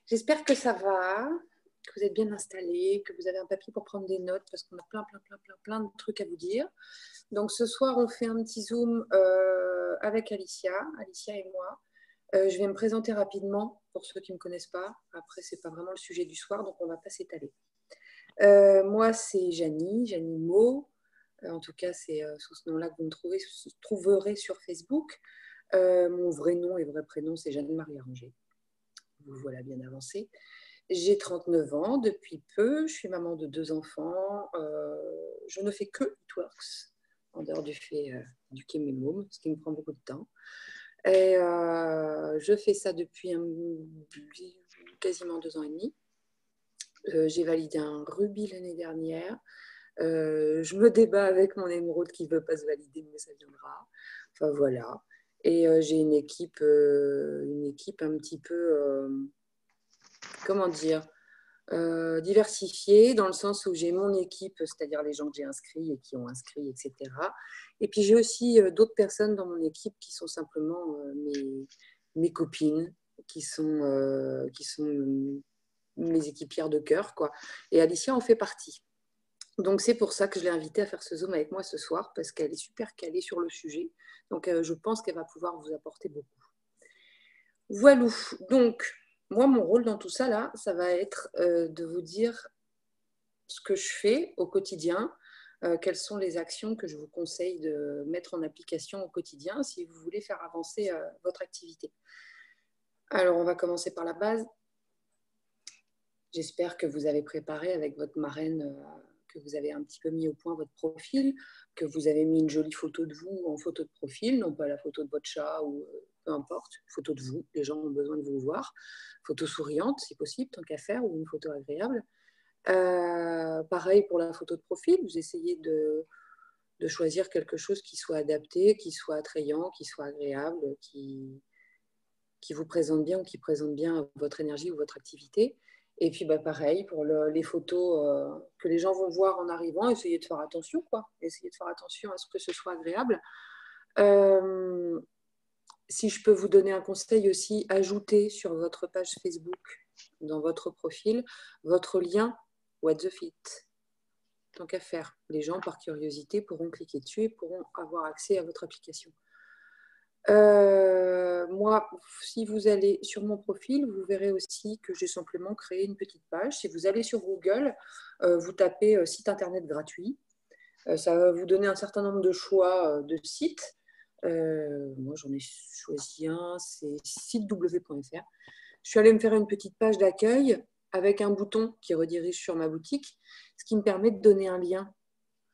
J'espère que ça va, que vous êtes bien installés, que vous avez un papier pour prendre des notes parce qu'on a plein de trucs à vous dire. Donc ce soir, on fait un petit Zoom avec Alicia et moi. Je vais me présenter rapidement pour ceux qui ne me connaissent pas. Après, ce n'est pas vraiment le sujet du soir, donc on ne va pas s'étaler. Moi, c'est Janie Mo. En tout cas, c'est sous ce nom-là que vous me trouverez sur Facebook. Mon vrai nom et vrai prénom, c'est Jeanne-Marie Arranger. Vous voilà bien avancé. J'ai 39 ans depuis peu. Je suis maman de 2 enfants. Je ne fais que It Works, en dehors du fait du Kémémum, ce qui me prend beaucoup de temps. Et je fais ça depuis quasiment 2 ans et demi. J'ai validé un rubis l'année dernière. Je me débat avec mon émeraude qui ne veut pas se valider, mais ça viendra. Enfin voilà. Et j'ai une équipe un petit peu, comment dire, diversifiée, dans le sens où j'ai mon équipe, c'est-à-dire les gens que j'ai inscrits et qui ont inscrit, etc. Et puis j'ai aussi d'autres personnes dans mon équipe qui sont simplement mes copines, qui sont mes équipières de cœur, quoi. Et Alicia en fait partie. Donc c'est pour ça que je l'ai invitée à faire ce Zoom avec moi ce soir, parce qu'elle est super calée sur le sujet. Donc je pense qu'elle va pouvoir vous apporter beaucoup. Voilà. Donc moi, mon rôle dans tout ça, là, ça va être de vous dire ce que je fais au quotidien, quelles sont les actions que je vous conseille de mettre en application au quotidien si vous voulez faire avancer votre activité. Alors, on va commencer par la base. J'espère que vous avez préparé avec votre marraine, que vous avez un petit peu mis au point votre profil, que vous avez mis une jolie photo de vous en photo de profil, non pas la photo de votre chat ou peu importe, une photo de vous. Les gens ont besoin de vous voir. Photo souriante, si possible, tant qu'à faire, ou une photo agréable. Pareil pour la photo de profil, vous essayez de choisir quelque chose qui soit adapté, qui soit attrayant, qui soit agréable, qui vous présente bien ou qui présente bien votre énergie ou votre activité. Et puis pareil, pour les photos que les gens vont voir en arrivant, essayez de faire attention, quoi. Essayez de faire attention à ce que ce soit agréable. Si je peux vous donner un conseil aussi, ajoutez sur votre page Facebook, dans votre profil, votre lien What the Fit. Tant qu'à faire, les gens, par curiosité, pourront cliquer dessus et pourront avoir accès à votre application. Moi, si vous allez sur mon profil, vous verrez aussi que j'ai simplement créé une petite page. Si vous allez sur Google, vous tapez site internet gratuit. Ça va vous donner un certain nombre de choix de sites. Moi, j'en ai choisi un, c'est sitew.fr. Je suis allée me faire une petite page d'accueil avec un bouton qui redirige sur ma boutique, ce qui me permet de donner un lien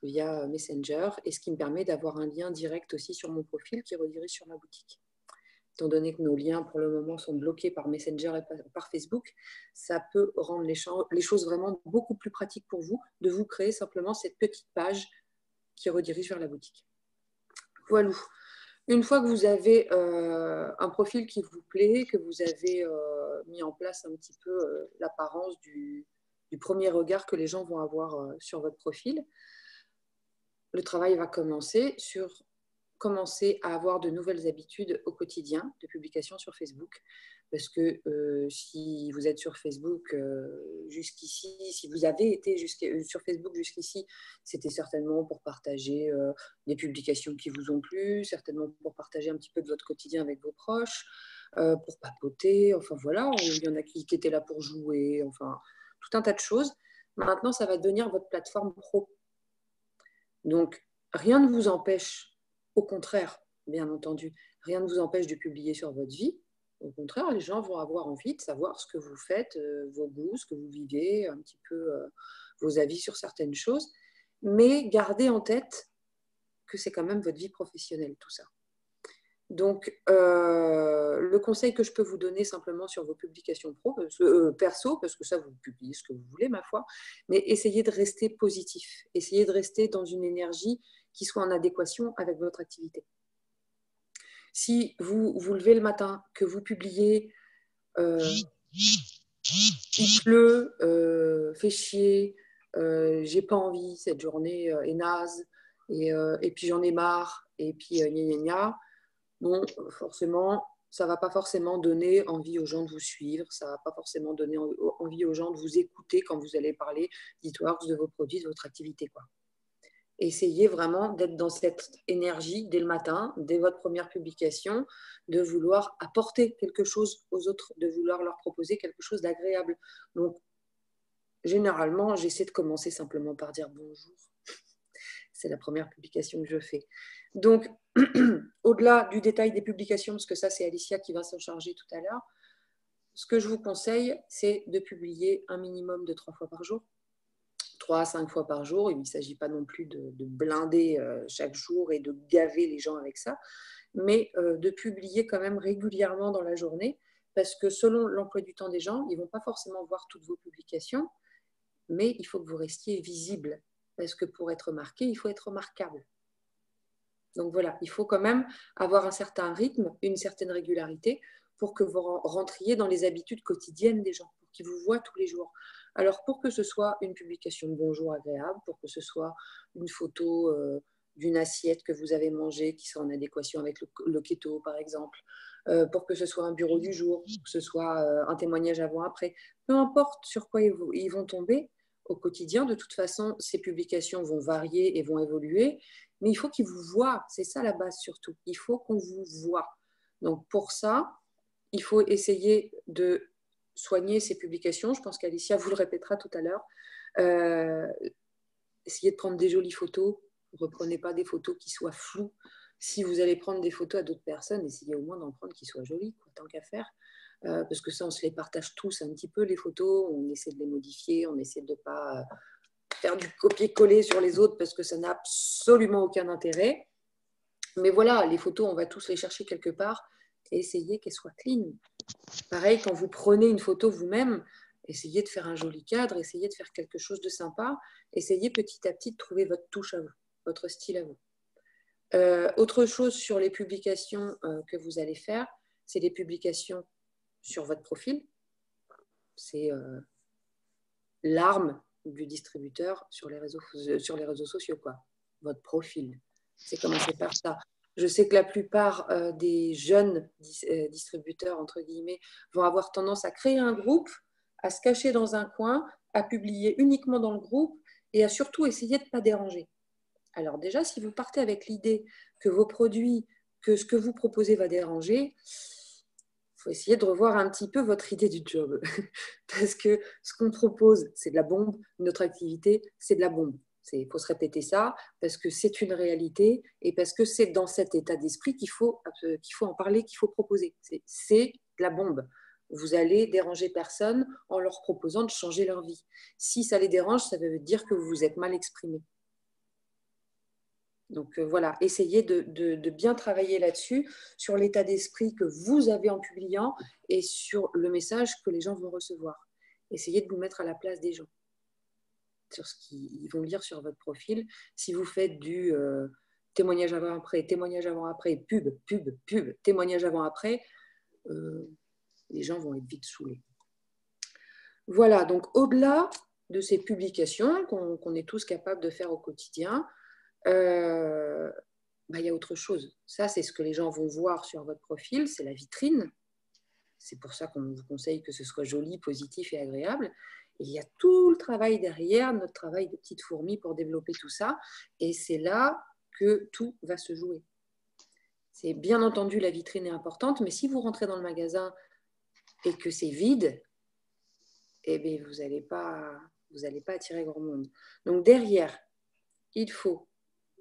via Messenger et ce qui me permet d'avoir un lien direct aussi sur mon profil qui redirige sur ma boutique. Étant donné que nos liens pour le moment sont bloqués par Messenger et par Facebook, ça peut rendre les choses vraiment beaucoup plus pratiques pour vous de vous créer simplement cette petite page qui redirige vers la boutique. Voilà. Une fois que vous avez un profil qui vous plaît, que vous avez mis en place un petit peu l'apparence du premier regard que les gens vont avoir sur votre profil, le travail va commencer à avoir de nouvelles habitudes au quotidien de publication sur Facebook. Parce que si vous êtes sur Facebook jusqu'ici, si vous avez été sur Facebook jusqu'ici, c'était certainement pour partager des publications qui vous ont plu, certainement pour partager un petit peu de votre quotidien avec vos proches, pour papoter, enfin voilà, il y en a qui étaient là pour jouer, enfin tout un tas de choses. Maintenant, ça va devenir votre plateforme pro. Donc, rien ne vous empêche, au contraire, bien entendu, rien ne vous empêche de publier sur votre vie. Au contraire, les gens vont avoir envie de savoir ce que vous faites, vos goûts, ce que vous vivez, un petit peu vos avis sur certaines choses. Mais gardez en tête que c'est quand même votre vie professionnelle, tout ça. Donc, le conseil que je peux vous donner simplement sur vos publications perso, parce que ça, vous publiez ce que vous voulez, ma foi, mais essayez de rester positif. Essayez de rester dans une énergie qui soit en adéquation avec votre activité. Si vous vous levez le matin, que vous publiez il pleut, fait chier, j'ai pas envie, cette journée est naze, et puis j'en ai marre, et puis gna gna gna. Bon, forcément, ça ne va pas forcément donner envie aux gens de vous suivre, ça ne va pas forcément donner envie aux gens de vous écouter quand vous allez parler d'Eatworks, de vos produits, de votre activité, quoi. Essayez vraiment d'être dans cette énergie dès le matin, dès votre première publication, de vouloir apporter quelque chose aux autres, de vouloir leur proposer quelque chose d'agréable. Donc, généralement, j'essaie de commencer simplement par dire bonjour. C'est la première publication que je fais. Donc, au-delà du détail des publications, parce que ça, c'est Alicia qui va s'en charger tout à l'heure, ce que je vous conseille, c'est de publier un minimum de 3 fois par jour. 3 à 5 fois par jour. Il ne s'agit pas non plus de blinder chaque jour et de gaver les gens avec ça, mais de publier quand même régulièrement dans la journée, parce que selon l'emploi du temps des gens, ils ne vont pas forcément voir toutes vos publications, mais il faut que vous restiez visible, parce que pour être remarqué, il faut être remarquable. Donc voilà, il faut quand même avoir un certain rythme, une certaine régularité pour que vous rentriez dans les habitudes quotidiennes des gens, pour qu'ils vous voient tous les jours. Alors pour que ce soit une publication de bonjour agréable, pour que ce soit une photo d'une assiette que vous avez mangée qui soit en adéquation avec le keto par exemple, pour que ce soit un bureau du jour, pour que ce soit un témoignage avant-après, peu importe sur quoi ils vont tomber au quotidien, de toute façon ces publications vont varier et vont évoluer. Mais il faut qu'ils vous voient, c'est ça la base surtout. Il faut qu'on vous voit. Donc pour ça, il faut essayer de soigner ces publications. Je pense qu'Alicia vous le répétera tout à l'heure. Essayez de prendre des jolies photos. Ne reprenez pas des photos qui soient floues. Si vous allez prendre des photos à d'autres personnes, essayez au moins d'en prendre qui soient jolies, quoi, tant qu'à faire. Parce que ça, on se les partage tous un petit peu, les photos. On essaie de les modifier, on essaie de ne pas faire du copier-coller sur les autres parce que ça n'a absolument aucun intérêt. Mais voilà, les photos, on va tous les chercher quelque part et essayer qu'elles soient clean. Pareil, quand vous prenez une photo vous-même, essayez de faire un joli cadre, essayez de faire quelque chose de sympa, essayez petit à petit de trouver votre touche à vous, votre style à vous. Autre chose sur les publications que vous allez faire, c'est les publications sur votre profil. C'est l'arme du distributeur sur les réseaux sociaux, quoi. Votre profil. C'est commencer par ça. Je sais que la plupart des jeunes distributeurs, entre guillemets, vont avoir tendance à créer un groupe, à se cacher dans un coin, à publier uniquement dans le groupe et à surtout essayer de ne pas déranger. Alors déjà, si vous partez avec l'idée que vos produits, que ce que vous proposez va déranger, il faut essayer de revoir un petit peu votre idée du job. Parce que ce qu'on propose, c'est de la bombe. Notre activité, c'est de la bombe. Il faut se répéter ça parce que c'est une réalité et parce que c'est dans cet état d'esprit qu'il faut en parler, qu'il faut proposer. C'est de la bombe. Vous allez déranger personne en leur proposant de changer leur vie. Si ça les dérange, ça veut dire que vous vous êtes mal exprimé. Donc voilà, essayez de bien travailler là-dessus, sur l'état d'esprit que vous avez en publiant et sur le message que les gens vont recevoir. Essayez de vous mettre à la place des gens, sur ce qu'ils vont lire sur votre profil. Si vous faites du témoignage avant-après, pub, pub, pub, témoignage avant-après, les gens vont être vite saoulés. Voilà, donc au-delà de ces publications qu'on est tous capables de faire au quotidien, il y a autre chose. Ça, c'est ce que les gens vont voir sur votre profil, c'est la vitrine. C'est pour ça qu'on vous conseille que ce soit joli, positif et agréable. Et il y a tout le travail derrière, notre travail de petite fourmi pour développer tout ça. Et c'est là que tout va se jouer. C'est bien entendu, la vitrine est importante, mais si vous rentrez dans le magasin et que c'est vide, eh bien, vous n'allez pas attirer grand monde. Donc derrière, il faut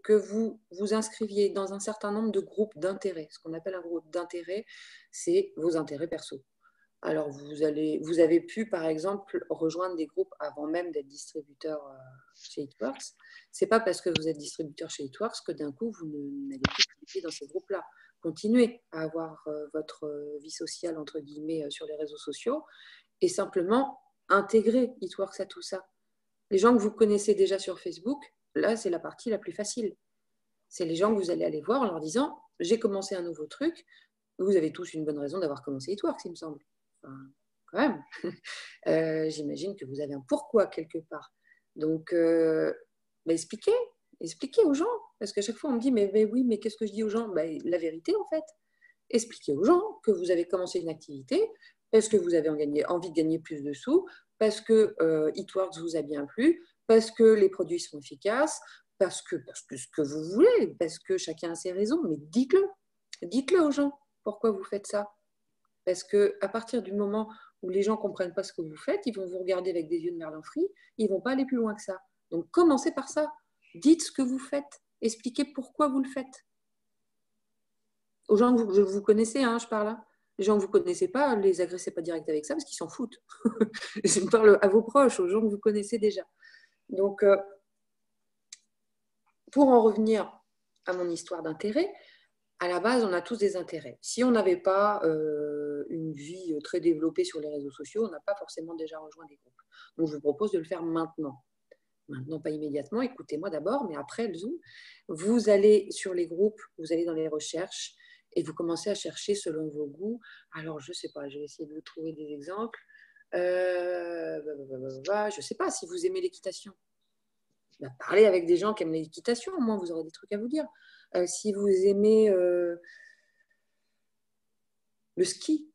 que vous vous inscriviez dans un certain nombre de groupes d'intérêt. Ce qu'on appelle un groupe d'intérêt, c'est vos intérêts perso. Alors, vous avez pu, par exemple, rejoindre des groupes avant même d'être distributeur chez Eatworks. Ce n'est pas parce que vous êtes distributeur chez Eatworks que d'un coup, vous n'allez plus publier dans ces groupes-là. Continuez à avoir votre vie sociale, entre guillemets, sur les réseaux sociaux et simplement intégrer Eatworks à tout ça. Les gens que vous connaissez déjà sur Facebook, là, c'est la partie la plus facile. C'est les gens que vous allez aller voir en leur disant « J'ai commencé un nouveau truc ». Vous avez tous une bonne raison d'avoir commencé Eatworks, il me semble. Enfin, quand même. J'imagine que vous avez un pourquoi quelque part. Donc, expliquez aux gens. Parce qu'à chaque fois, on me dit « Mais oui, mais qu'est-ce que je dis aux gens ?» La vérité, en fait. Expliquez aux gens que vous avez commencé une activité parce que vous avez envie de gagner plus de sous, parce que It Works vous a bien plu, parce que les produits sont efficaces, parce que ce que vous voulez, parce que chacun a ses raisons, mais dites-le. Dites-le aux gens pourquoi vous faites ça. Parce qu'à partir du moment où les gens ne comprennent pas ce que vous faites, ils vont vous regarder avec des yeux de merlan frit, ils ne vont pas aller plus loin que ça. Donc commencez par ça. Dites ce que vous faites. Expliquez pourquoi vous le faites. Aux gens que vous connaissez, hein, je parle. Hein. Les gens que vous ne connaissez pas, ne les agressez pas direct avec ça parce qu'ils s'en foutent. Je parle à vos proches, aux gens que vous connaissez déjà. Donc, pour en revenir à mon histoire d'intérêt, à la base, on a tous des intérêts. Si on n'avait pas une vie très développée sur les réseaux sociaux, on n'a pas forcément déjà rejoint des groupes. Donc, je vous propose de le faire maintenant. Maintenant, pas immédiatement, écoutez-moi d'abord, mais après le Zoom, vous allez sur les groupes, vous allez dans les recherches et vous commencez à chercher selon vos goûts. Alors, je ne sais pas, je vais essayer de vous trouver des exemples. Je ne sais pas si vous aimez l'équitation. Parlez avec des gens qui aiment l'équitation, au moins vous aurez des trucs à vous dire. Si vous aimez le ski,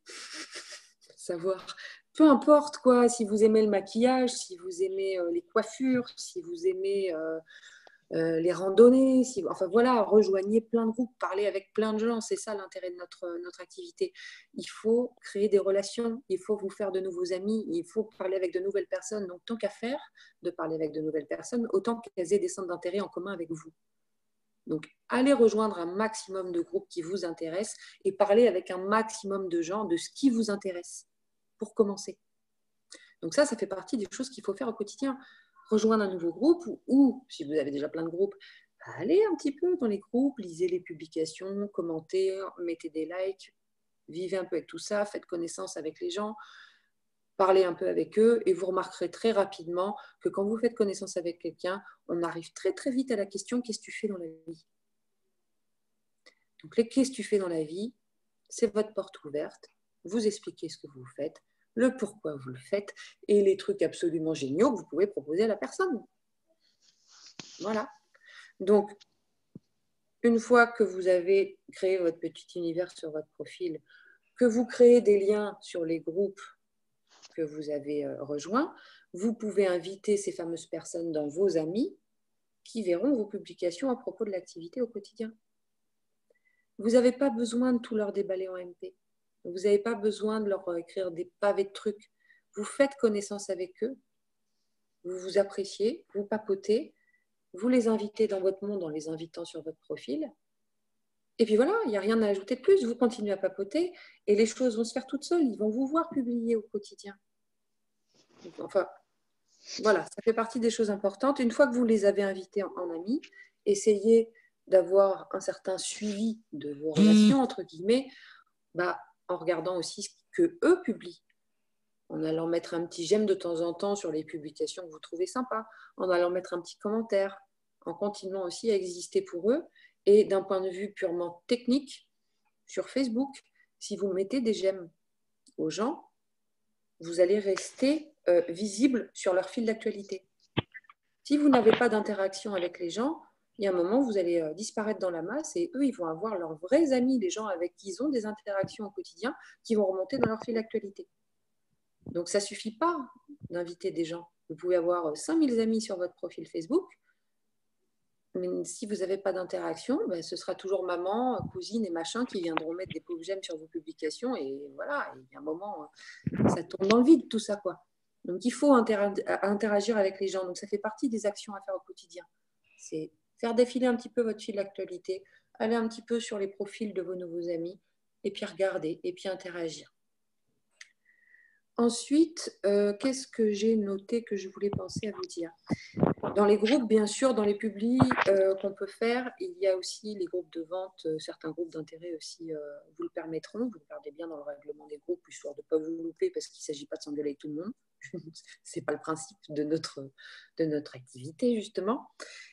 savoir, peu importe quoi, si vous aimez le maquillage, si vous aimez les coiffures, si vous aimez les randonnées, enfin voilà, rejoignez plein de groupes, parlez avec plein de gens, c'est ça l'intérêt de notre activité. Il faut créer des relations, il faut vous faire de nouveaux amis, il faut parler avec de nouvelles personnes, donc tant qu'à faire de parler avec de nouvelles personnes, autant qu'elles aient des centres d'intérêt en commun avec vous. Donc, allez rejoindre un maximum de groupes qui vous intéressent et parlez avec un maximum de gens de ce qui vous intéresse pour commencer. Donc ça fait partie des choses qu'il faut faire au quotidien. Rejoindre un nouveau groupe ou si vous avez déjà plein de groupes, allez un petit peu dans les groupes, lisez les publications, commentez, mettez des likes, vivez un peu avec tout ça, faites connaissance avec les gens, parlez un peu avec eux et vous remarquerez très rapidement que quand vous faites connaissance avec quelqu'un, on arrive très très vite à la question « qu'est-ce que tu fais dans la vie ?» Donc, les qu'est-ce que tu fais dans la vie, c'est votre porte ouverte, vous expliquez ce que vous faites, le pourquoi vous le faites et les trucs absolument géniaux que vous pouvez proposer à la personne. Voilà. Donc, une fois que vous avez créé votre petit univers sur votre profil, que vous créez des liens sur les groupes que vous avez rejoints, vous pouvez inviter ces fameuses personnes dans vos amis qui verront vos publications à propos de l'activité au quotidien. Vous n'avez pas besoin de tout leur déballer en MP. Vous n'avez pas besoin de leur écrire des pavés de trucs. Vous faites connaissance avec eux, vous vous appréciez, vous papotez, vous les invitez dans votre monde en les invitant sur votre profil. Et puis voilà, il n'y a rien à ajouter de plus. Vous continuez à papoter et les choses vont se faire toutes seules. Ils vont vous voir publier au quotidien. Enfin, voilà, ça fait partie des choses importantes. Une fois que vous les avez invités en amis, essayez d'avoir un certain suivi de vos relations, entre guillemets, en regardant aussi ce qu'eux publient, en allant mettre un petit j'aime de temps en temps sur les publications que vous trouvez sympas, en allant mettre un petit commentaire, en continuant aussi à exister pour eux. Et d'un point de vue purement technique, sur Facebook, si vous mettez des j'aime aux gens, vous allez rester visible sur leur fil d'actualité. Si vous n'avez pas d'interaction avec les gens, il y a un moment où vous allez disparaître dans la masse et eux, ils vont avoir leurs vrais amis, les gens avec qui ils ont des interactions au quotidien, qui vont remonter dans leur fil d'actualité. Donc, ça ne suffit pas d'inviter des gens. Vous pouvez avoir 5000 amis sur votre profil Facebook, mais si vous n'avez pas d'interaction, ce sera toujours maman, cousine et machin qui viendront mettre des pauvres j'aime sur vos publications et voilà, il y a un moment, ça tourne dans le vide tout ça, quoi. Donc, il faut interagir avec les gens. Donc, ça fait partie des actions à faire au quotidien. C'est faire défiler un petit peu votre fil d'actualité, aller un petit peu sur les profils de vos nouveaux amis, et puis regarder, et puis interagir. Ensuite, qu'est-ce que j'ai noté que je voulais penser à vous dire ? Dans les groupes, bien sûr, dans les publis qu'on peut faire, il y a aussi les groupes de vente, certains groupes d'intérêt aussi vous le permettront. Vous regardez bien dans le règlement des groupes, histoire de ne pas vous louper, parce qu'il ne s'agit pas de s'engueuler avec tout le monde. Ce n'est pas le principe de notre activité, justement.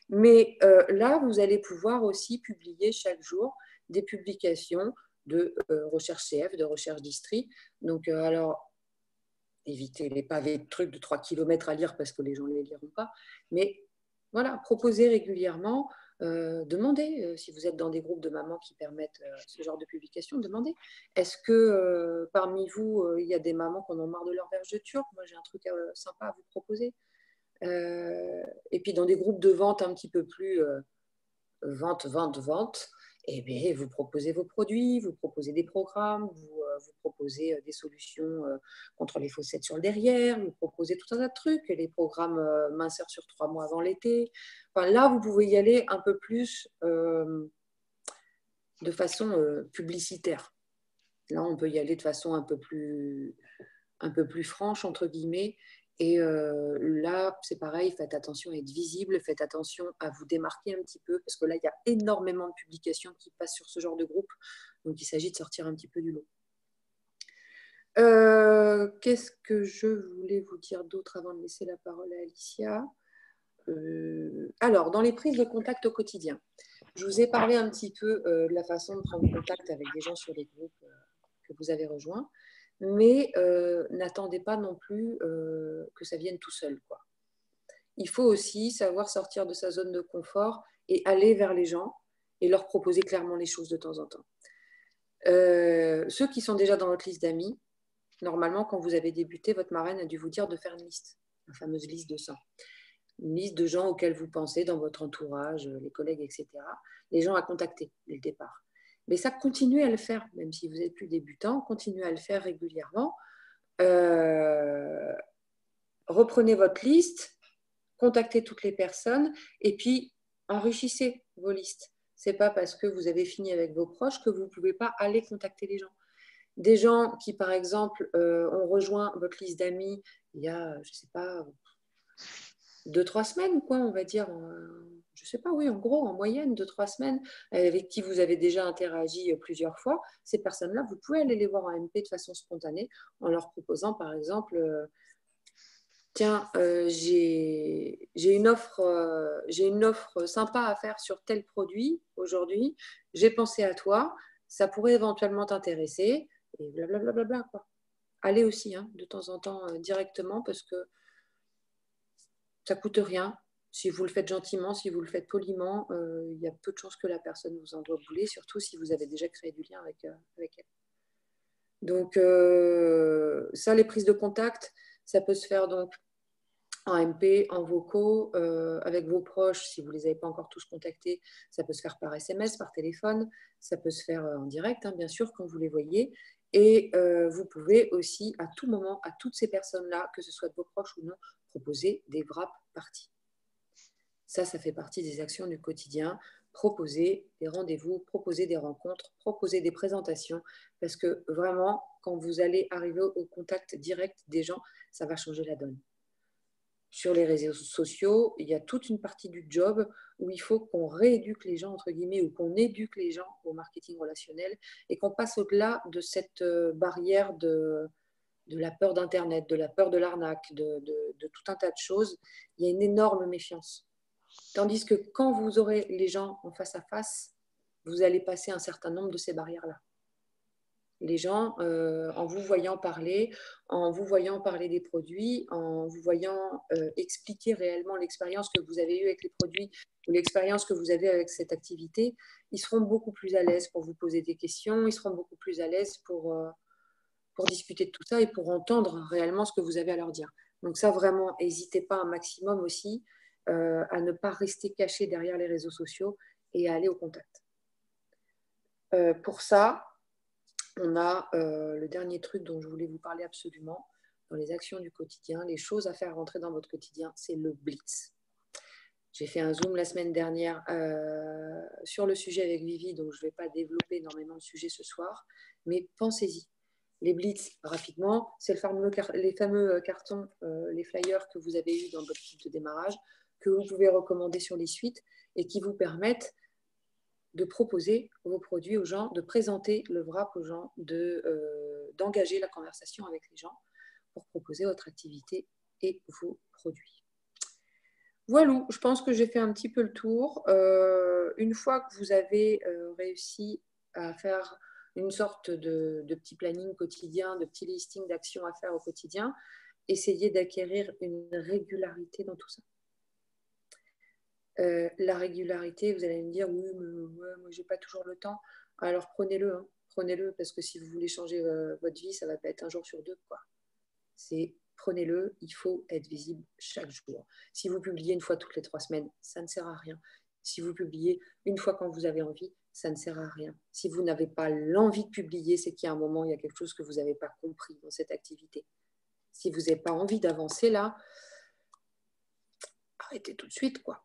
Mais là, vous allez pouvoir aussi publier chaque jour des publications de recherche CF, de recherche distri. Donc, alors, évitez les pavés de trucs de 3 km à lire parce que les gens ne les liront pas. Mais voilà, proposez régulièrement demandez, si vous êtes dans des groupes de mamans qui permettent ce genre de publication, demandez. Est-ce que parmi vous, il y a des mamans qui en ont marre de leur verge de turc? Moi, j'ai un truc sympa à vous proposer. Et puis, dans des groupes de vente un petit peu plus vente, et bien, vous proposez vos produits, vous proposez des programmes, vous proposez des solutions contre les fossettes sur le derrière, vous proposez tout un tas de trucs, les programmes minceurs sur 3 mois avant l'été. Enfin, là, vous pouvez y aller un peu plus de façon publicitaire. Là, on peut y aller de façon un peu plus franche, entre guillemets. Et là, c'est pareil, faites attention à être visible, faites attention à vous démarquer un petit peu, parce que là, il y a énormément de publications qui passent sur ce genre de groupe. Donc, il s'agit de sortir un petit peu du lot. Qu'est-ce que je voulais vous dire d'autre avant de laisser la parole à Alicia? Alors, dans les prises de contact au quotidien, je vous ai parlé un petit peu de la façon de prendre contact avec des gens sur les groupes que vous avez rejoints, mais n'attendez pas non plus que ça vienne tout seul, quoi. Il faut aussi savoir sortir de sa zone de confort et aller vers les gens et leur proposer clairement les choses de temps en temps. Ceux qui sont déjà dans votre liste d'amis, normalement, quand vous avez débuté, votre marraine a dû vous dire de faire une liste, la fameuse liste de 100. Une liste de gens auxquels vous pensez dans votre entourage, les collègues, etc. Les gens à contacter dès le départ. Mais ça, continuez à le faire, même si vous êtes plus débutant, continuez à le faire régulièrement. Reprenez votre liste, contactez toutes les personnes et puis enrichissez vos listes. Ce n'est pas parce que vous avez fini avec vos proches que vous ne pouvez pas aller contacter les gens. Des gens qui, par exemple, ont rejoint votre liste d'amis il y a, je ne sais pas, 2-3 semaines, quoi, on va dire. Je ne sais pas, oui, en gros, en moyenne, 2-3 semaines, avec qui vous avez déjà interagi plusieurs fois. Ces personnes-là, vous pouvez aller les voir en MP de façon spontanée en leur proposant, par exemple, tiens, j'ai une offre sympa à faire sur tel produit aujourd'hui. J'ai pensé à toi. Ça pourrait éventuellement t'intéresser. Et blablabla, bla, bla, bla, quoi. Allez aussi, hein, de temps en temps, directement, parce que ça ne coûte rien. Si vous le faites gentiment, si vous le faites poliment, il y a peu de chances que la personne vous en doit bouler, surtout si vous avez déjà créé du lien avec elle. Donc, ça, les prises de contact, ça peut se faire donc en MP, en vocaux, avec vos proches, si vous ne les avez pas encore tous contactés, ça peut se faire par SMS, par téléphone, ça peut se faire en direct, hein, bien sûr, quand vous les voyez. Et vous pouvez aussi, à tout moment, à toutes ces personnes-là, que ce soit de vos proches ou non, proposer des wrap parties. Ça fait partie des actions du quotidien. Proposer des rendez-vous, proposer des rencontres, proposer des présentations, parce que vraiment, quand vous allez arriver au contact direct des gens, ça va changer la donne. Sur les réseaux sociaux, il y a toute une partie du job où il faut qu'on rééduque les gens, entre guillemets, ou qu'on éduque les gens au marketing relationnel et qu'on passe au-delà de cette barrière de la peur d'Internet, de la peur de l'arnaque, de tout un tas de choses. Il y a une énorme méfiance. Tandis que quand vous aurez les gens en face à face, vous allez passer un certain nombre de ces barrières-là. Les gens, en vous voyant parler des produits, en vous voyant expliquer réellement l'expérience que vous avez eue avec les produits ou l'expérience que vous avez avec cette activité, ils seront beaucoup plus à l'aise pour vous poser des questions, ils seront beaucoup plus à l'aise pour discuter de tout ça et pour entendre réellement ce que vous avez à leur dire. Donc ça, vraiment, n'hésitez pas un maximum aussi à ne pas rester caché derrière les réseaux sociaux et à aller au contact. Pour ça, on a le dernier truc dont je voulais vous parler absolument dans les actions du quotidien, les choses à faire rentrer dans votre quotidien, c'est le blitz. J'ai fait un Zoom la semaine dernière sur le sujet avec Vivi, donc je ne vais pas développer énormément de sujets ce soir, mais pensez-y. Les blitz, rapidement, c'est les fameux cartons, les flyers que vous avez eus dans votre kit de démarrage, que vous pouvez recommander sur les suites et qui vous permettent de proposer vos produits aux gens, de présenter le wrap aux gens, d'engager la conversation avec les gens pour proposer votre activité et vos produits. Voilà, je pense que j'ai fait un petit peu le tour. Une fois que vous avez réussi à faire une sorte de petit planning quotidien, de petit listing d'actions à faire au quotidien, essayez d'acquérir une régularité dans tout ça. La régularité, vous allez me dire, oui, mais ouais, moi, j'ai pas toujours le temps. Alors prenez-le, hein. Prenez-le, parce que si vous voulez changer votre vie, ça va pas être un jour sur deux, quoi. Prenez-le, il faut être visible chaque jour. Si vous publiez une fois toutes les 3 semaines, ça ne sert à rien. Si vous publiez une fois quand vous avez envie, ça ne sert à rien. Si vous n'avez pas l'envie de publier, c'est qu'il y a un moment, il y a quelque chose que vous n'avez pas compris dans cette activité. Si vous n'avez pas envie d'avancer là, arrêtez tout de suite, quoi.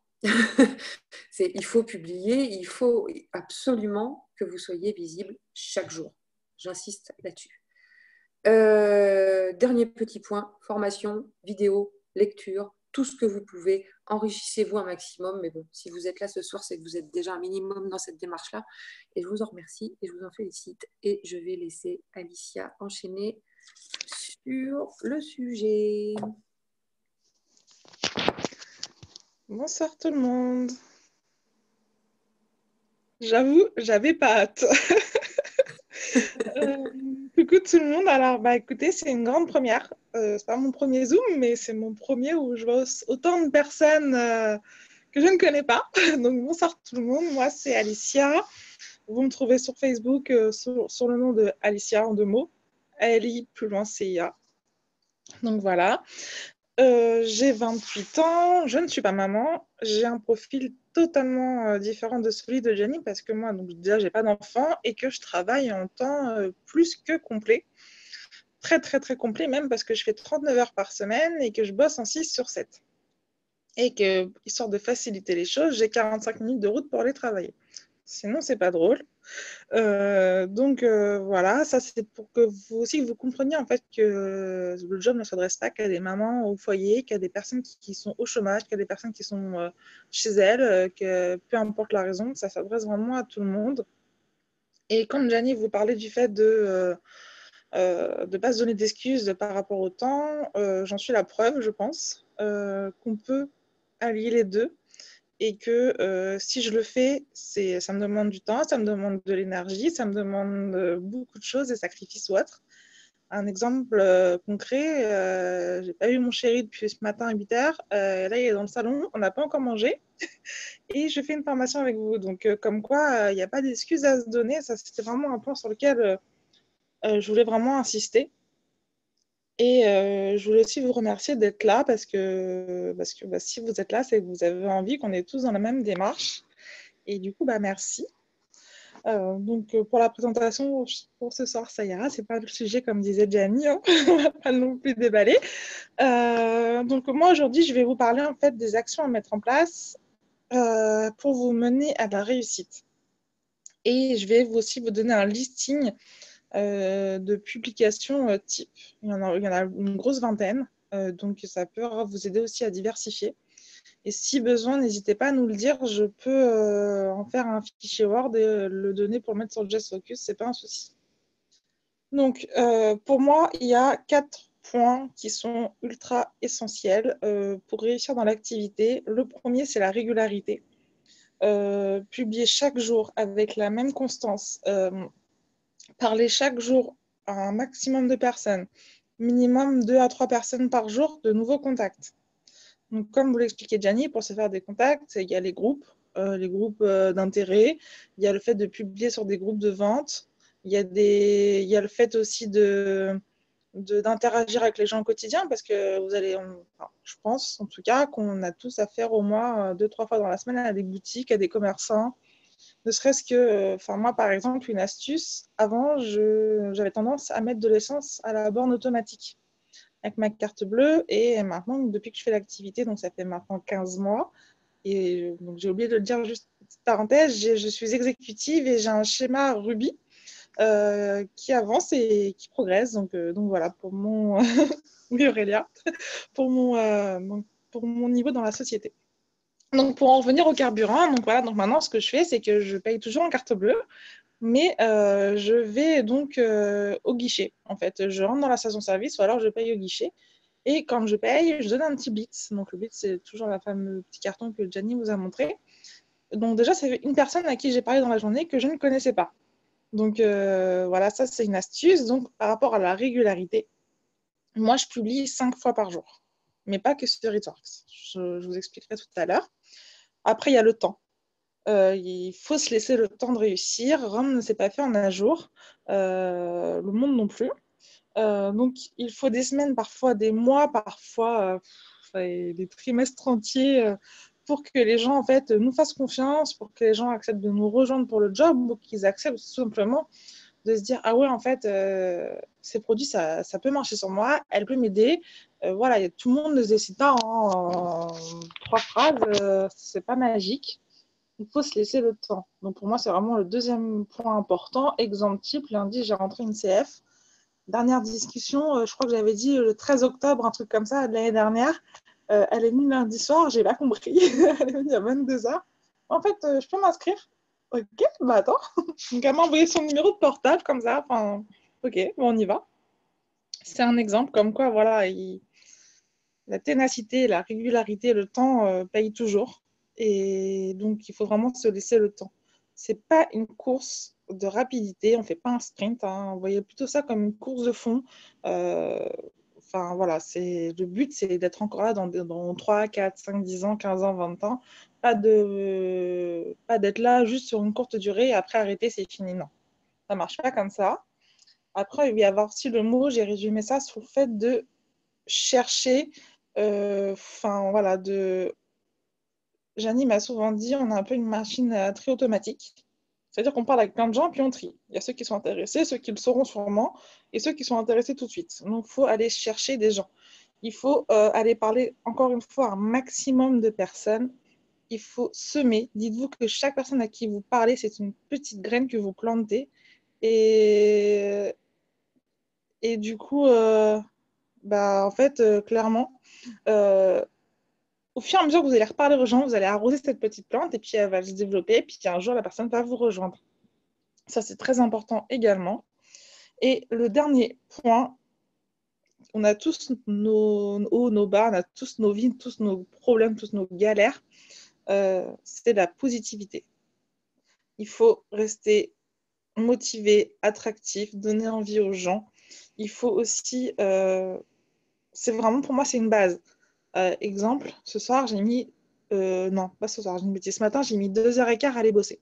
Il faut publier, il faut absolument que vous soyez visible chaque jour. J'insiste là-dessus. Dernier petit point, formation, vidéo, lecture, tout ce que vous pouvez. Enrichissez-vous un maximum. Mais bon, si vous êtes là ce soir, c'est que vous êtes déjà un minimum dans cette démarche-là. Et je vous en remercie et je vous en félicite. Et je vais laisser Alicia enchaîner sur le sujet. Bonsoir tout le monde. J'avoue, j'avais pas hâte. Coucou tout le monde. Alors, écoutez, c'est une grande première. C'est pas mon premier Zoom, mais c'est mon premier où je vois autant de personnes que je ne connais pas. Donc, bonsoir tout le monde. Moi, c'est Alicia. Vous me trouvez sur Facebook sur le nom de Alicia en 2 mots. Ali plus loin CIA. Donc voilà. J'ai 28 ans, je ne suis pas maman, j'ai un profil totalement différent de celui de Jenny parce que moi, donc, déjà, j'ai pas d'enfant et que je travaille en temps plus que complet. Très, très, très complet même parce que je fais 39 heures par semaine et que je bosse en 6 sur 7. Et que, histoire de faciliter les choses, j'ai 45 minutes de route pour aller travailler. Sinon, c'est pas drôle. Donc voilà, ça c'est pour que vous aussi vous compreniez en fait que le job ne s'adresse pas qu'à des mamans au foyer, qu'à des personnes qui sont au chômage, qu'à des personnes qui sont chez elles, que peu importe la raison, ça s'adresse vraiment à tout le monde. Et comme Gianni vous parlait du fait de pas se donner d'excuses par rapport au temps, j'en suis la preuve, je pense, qu'on peut allier les deux et que si je le fais, ça me demande du temps, ça me demande de l'énergie, ça me demande beaucoup de choses, des sacrifices ou autres. Un exemple concret, j'ai pas vu mon chéri depuis ce matin à 8h, là il est dans le salon, on n'a pas encore mangé et je fais une formation avec vous. Donc comme quoi, il n'y a pas d'excuses à se donner, ça c'était vraiment un point sur lequel je voulais vraiment insister. Et je voulais aussi vous remercier d'être là parce que si vous êtes là, c'est que vous avez envie qu'on est tous dans la même démarche. Et du coup, merci. Donc, pour la présentation pour ce soir, ça ira. C'est pas le sujet, comme disait Gianni, hein. On va pas non plus déballer. Donc, moi, aujourd'hui, je vais vous parler en fait des actions à mettre en place pour vous mener à la réussite. Et je vais aussi vous donner un listing de publications type. Il y en a une grosse vingtaine, donc ça peut vous aider aussi à diversifier. Et si besoin, n'hésitez pas à nous le dire. Je peux en faire un fichier Word et le donner pour le mettre sur Just Focus, c'est pas un souci. Donc, pour moi, il y a 4 points qui sont ultra essentiels pour réussir dans l'activité. Le premier, c'est la régularité. Publier chaque jour avec la même constance. Parler chaque jour à un maximum de personnes, minimum 2 à 3 personnes par jour de nouveaux contacts. Donc, comme vous l'expliquez, Gianni, pour se faire des contacts, il y a les groupes d'intérêt, il y a le fait de publier sur des groupes de vente, il y a le fait aussi d'interagir avec les gens au quotidien parce que je pense en tout cas qu'on a tous affaire au moins 2-3 fois dans la semaine à des boutiques, à des commerçants. Ne serait-ce que, moi par exemple, une astuce, avant j'avais tendance à mettre de l'essence à la borne automatique avec ma carte bleue et maintenant, depuis que je fais l'activité, donc ça fait maintenant 15 mois, et donc j'ai oublié de le dire, juste petite parenthèse, je suis exécutive et j'ai un schéma Ruby qui avance et qui progresse. Donc voilà, pour mon... oui Aurélia, pour mon niveau dans la société. Donc pour en revenir au carburant, donc voilà, donc maintenant ce que je fais, c'est que je paye toujours en carte bleue, mais je vais donc au guichet. En fait, je rentre dans la station-service ou alors je paye au guichet. Et quand je paye, je donne un petit bit. Donc le bit, c'est toujours le fameux petit carton que Gianni vous a montré. Donc déjà, c'est une personne à qui j'ai parlé dans la journée que je ne connaissais pas. Donc voilà, ça c'est une astuce. Donc par rapport à la régularité, moi je publie 5 fois par jour, mais pas que sur Retorx. Je vous expliquerai tout à l'heure. Après, il y a le temps. Il faut se laisser le temps de réussir. Rome ne s'est pas fait en un jour. Le monde non plus. Donc, il faut des semaines, parfois des mois, parfois des trimestres entiers pour que les gens en fait nous fassent confiance, pour que les gens acceptent de nous rejoindre pour le job ou qu'ils acceptent tout simplement de se dire ah ouais en fait ces produits ça peut marcher sur moi, elle peut m'aider. Voilà, tout le monde ne se décide pas en 3 phrases, c'est pas magique. Il faut se laisser le temps. Donc pour moi c'est vraiment le deuxième point important. Exemple type, lundi j'ai rentré une CF. Dernière discussion, je crois que j'avais dit le 13 octobre, un truc comme ça, de l'année dernière. Elle est venue lundi soir, j'ai pas compris. Elle est venue à 22h. En fait, je peux m'inscrire? Ok, bah attends. Donc, elle m'a envoyé son numéro de portable comme ça. Enfin, ok, bon, on y va. C'est un exemple comme quoi, voilà, la ténacité, la régularité, le temps paye toujours. Et donc, il faut vraiment se laisser le temps. C'est pas une course de rapidité, on ne fait pas un sprint. Hein. On voyait plutôt ça comme une course de fond. Euh, Enfin, voilà, le but, c'est d'être encore là dans 3, 4, 5, 10 ans, 15 ans, 20 ans. Pas d'être là juste sur une courte durée et après arrêter, c'est fini. Non, ça ne marche pas comme ça. Après, il va y avoir aussi le mot, j'ai résumé ça sur le fait de chercher, voilà, Janie m'a souvent dit, on a un peu une machine à tri automatique. C'est-à-dire qu'on parle avec plein de gens, puis on trie. Il y a ceux qui sont intéressés, ceux qui le sauront sûrement, et ceux qui sont intéressés tout de suite. Donc, il faut aller chercher des gens. Il faut aller parler, encore une fois, à un maximum de personnes. Il faut semer. Dites-vous que chaque personne à qui vous parlez, c'est une petite graine que vous plantez. Et, et du coup, en fait, clairement, euh, au fur et à mesure que vous allez reparler aux gens, vous allez arroser cette petite plante et puis elle va se développer. Et puis un jour, la personne va vous rejoindre. Ça, c'est très important également. Et le dernier point, on a tous nos hauts, nos bas, on a tous nos vies, tous nos problèmes, tous nos galères. C'est la positivité. Il faut rester motivé, attractif, donner envie aux gens. Il faut aussi, c'est vraiment pour moi, c'est une base. Exemple, ce soir, j'ai mis, non, pas ce soir, j'ai une bêtise, ce matin, j'ai mis 2h15 à aller bosser.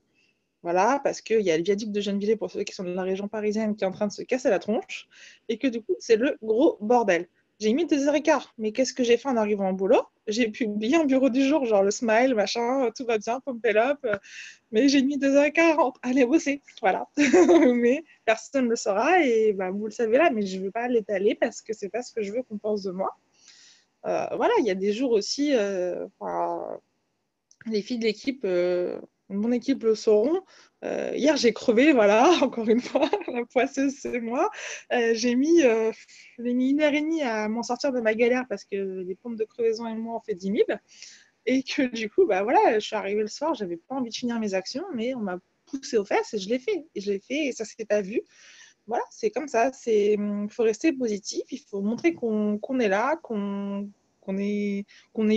Voilà, parce qu'il y a le viaduc de Gennevilliers, pour ceux qui sont de la région parisienne, qui est en train de se casser la tronche, et que du coup, c'est le gros bordel. J'ai mis 2h15, mais qu'est-ce que j'ai fait en arrivant au boulot? J'ai publié un bureau du jour, genre le smile, machin, tout va bien, pump it up, mais j'ai mis 2h40, allez bosser, voilà. Mais personne ne le saura, et bah, vous le savez là, mais je ne veux pas l'étaler parce que c'est pas ce que je veux qu'on pense de moi. Voilà, il y a des jours aussi, les filles de l'équipe, mon équipe le sauront. Hier, j'ai crevé, voilà, encore une fois, la poisseuse, c'est moi. J'ai mis 1h30 à m'en sortir de ma galère parce que les pompes de crevaison et moi, on fait 10 000. Et que du coup, bah voilà, je suis arrivée le soir, j'avais pas envie de finir mes actions, mais on m'a poussé aux fesses et je l'ai fait. Et je l'ai fait et ça s'est pas vu. Voilà, c'est comme ça. Il faut rester positif, il faut montrer qu'on est là, qu'on est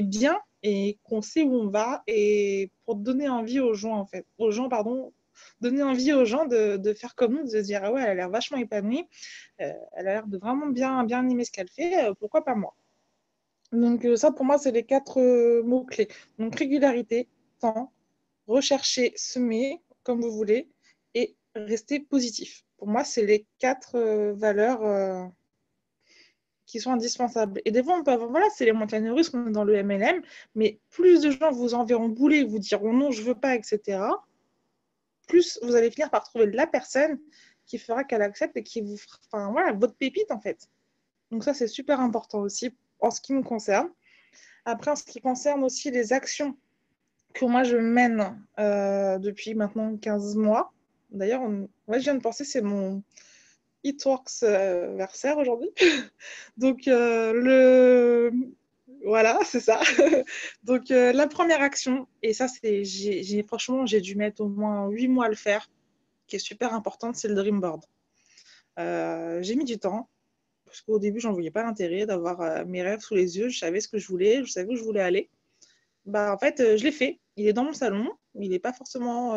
bien et qu'on sait où on va et pour donner envie aux gens, en fait. Aux gens, pardon, donner envie aux gens de faire comme nous, de se dire, ah ouais, elle a l'air vachement épanouie, elle a l'air de vraiment bien aimer ce qu'elle fait, pourquoi pas moi? Donc ça, pour moi, c'est les 4 mots-clés. Donc régularité, temps, rechercher, semer, comme vous voulez, et rester positif. Pour moi, c'est les 4 valeurs qui sont indispensables. Et des fois, on peut avoir, voilà, c'est les montagnes russes, on est dans le MLM, mais plus de gens vous enverront bouler, vous diront non, je veux pas, etc., plus vous allez finir par trouver la personne qui fera qu'elle accepte et qui vous fera, enfin voilà, votre pépite en fait. Donc ça, c'est super important aussi en ce qui me concerne. Après, en ce qui concerne aussi les actions que moi je mène depuis maintenant 15 mois. D'ailleurs, je viens de penser, c'est mon It-Works anniversaire aujourd'hui. Donc, voilà, c'est ça. Donc, la première action, et ça, franchement, j'ai dû mettre au moins 8 mois à le faire, qui est super importante, c'est le Dream Board. J'ai mis du temps, parce qu'au début, j'en voyais pas l'intérêt d'avoir mes rêves sous les yeux. Je savais ce que je voulais, je savais où je voulais aller. Bah, en fait, je l'ai fait. Il est dans mon salon. Il n'est pas forcément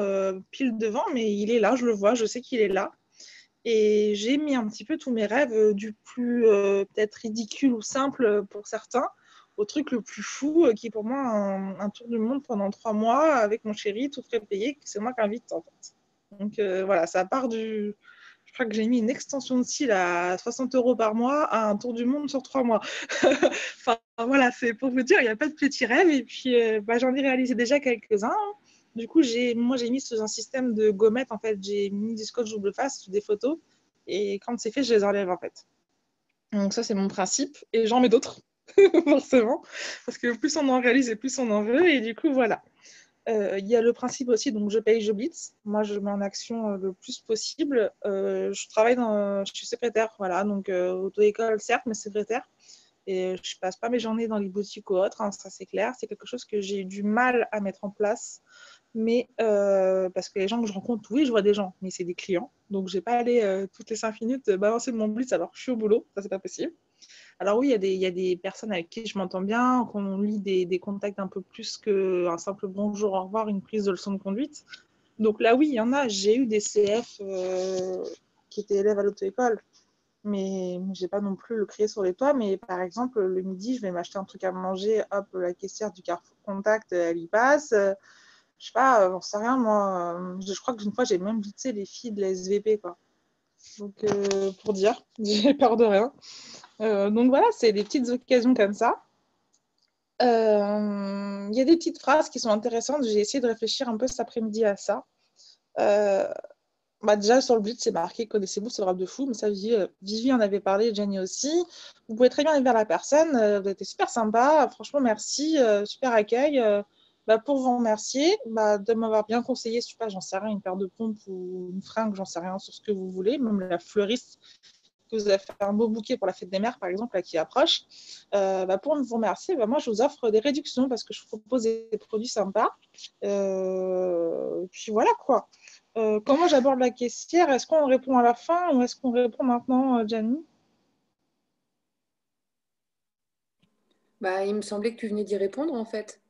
pile devant, mais il est là, je le vois, je sais qu'il est là. Et j'ai mis un petit peu tous mes rêves, du plus peut-être ridicule ou simple pour certains, au truc le plus fou, qui est pour moi un tour du monde pendant 3 mois avec mon chéri, tout frais payé, c'est moi qui invite en fait. Donc voilà, ça part du... Je crois que j'ai mis une extension de cils à 60 € par mois à un tour du monde sur 3 mois. Enfin voilà, c'est pour vous dire, il n'y a pas de petits rêves. Et puis j'en ai réalisé déjà quelques-uns. Du coup, moi j'ai mis sous un système de gommettes, en fait, j'ai mis du scotch double face sur des photos. Et quand c'est fait, je les enlève en fait. Donc ça, c'est mon principe. Et j'en mets d'autres, forcément. Parce que plus on en réalise et plus on en veut. Et du coup, voilà. Il y a le principe aussi, donc je paye, je blitz. Moi, je mets en action le plus possible. Je suis secrétaire, voilà, donc auto-école, certes, mais secrétaire. Et je passe pas mes journées dans les boutiques ou autres, hein, ça c'est clair. C'est quelque chose que j'ai eu du mal à mettre en place. Mais parce que les gens que je rencontre, oui, je vois des gens, mais c'est des clients. Donc, je vais pas aller toutes les 5 minutes balancer mon blitz alors que je suis au boulot. Ça, c'est pas possible. Alors oui, il y a des personnes avec qui je m'entends bien, qu'on lit des contacts un peu plus qu'un simple bonjour, au revoir, une prise de leçon de conduite. Donc là, oui, il y en a. J'ai eu des CF qui étaient élèves à l'auto-école, mais je n'ai pas non plus le crier sur les toits. Mais par exemple, le midi, je vais m'acheter un truc à manger. Hop, la caissière du Carrefour Contact, elle y passe. Je sais pas, j'en sais rien, moi. Je crois qu'une fois, j'ai même blitzé les filles de la SVP, quoi. Donc, pour dire, j'ai peur de rien. Donc voilà, c'est des petites occasions comme ça. Il y a des petites phrases qui sont intéressantes. J'ai essayé de réfléchir un peu cet après-midi à ça. Euh, déjà, sur le blitz, c'est marqué connaissez-vous ce rap de fou, mais ça, Vivi en avait parlé, Jenny aussi. Vous pouvez très bien aller vers la personne. Vous avez été super sympa. Franchement, merci. Super accueil. Pour vous remercier de m'avoir bien conseillé, je sais pas, j'en sais rien, une paire de pompes ou une fringue, j'en sais rien sur ce que vous voulez. Même la fleuriste que vous avez fait un beau bouquet pour la fête des mères, par exemple, là, qui approche, pour vous remercier, moi, je vous offre des réductions parce que je vous propose des produits sympas. Puis voilà, quoi. Comment j'aborde la caissière? Est-ce qu'on répond à la fin ou est-ce qu'on répond maintenant, Gianni? Il me semblait que tu venais d'y répondre en fait.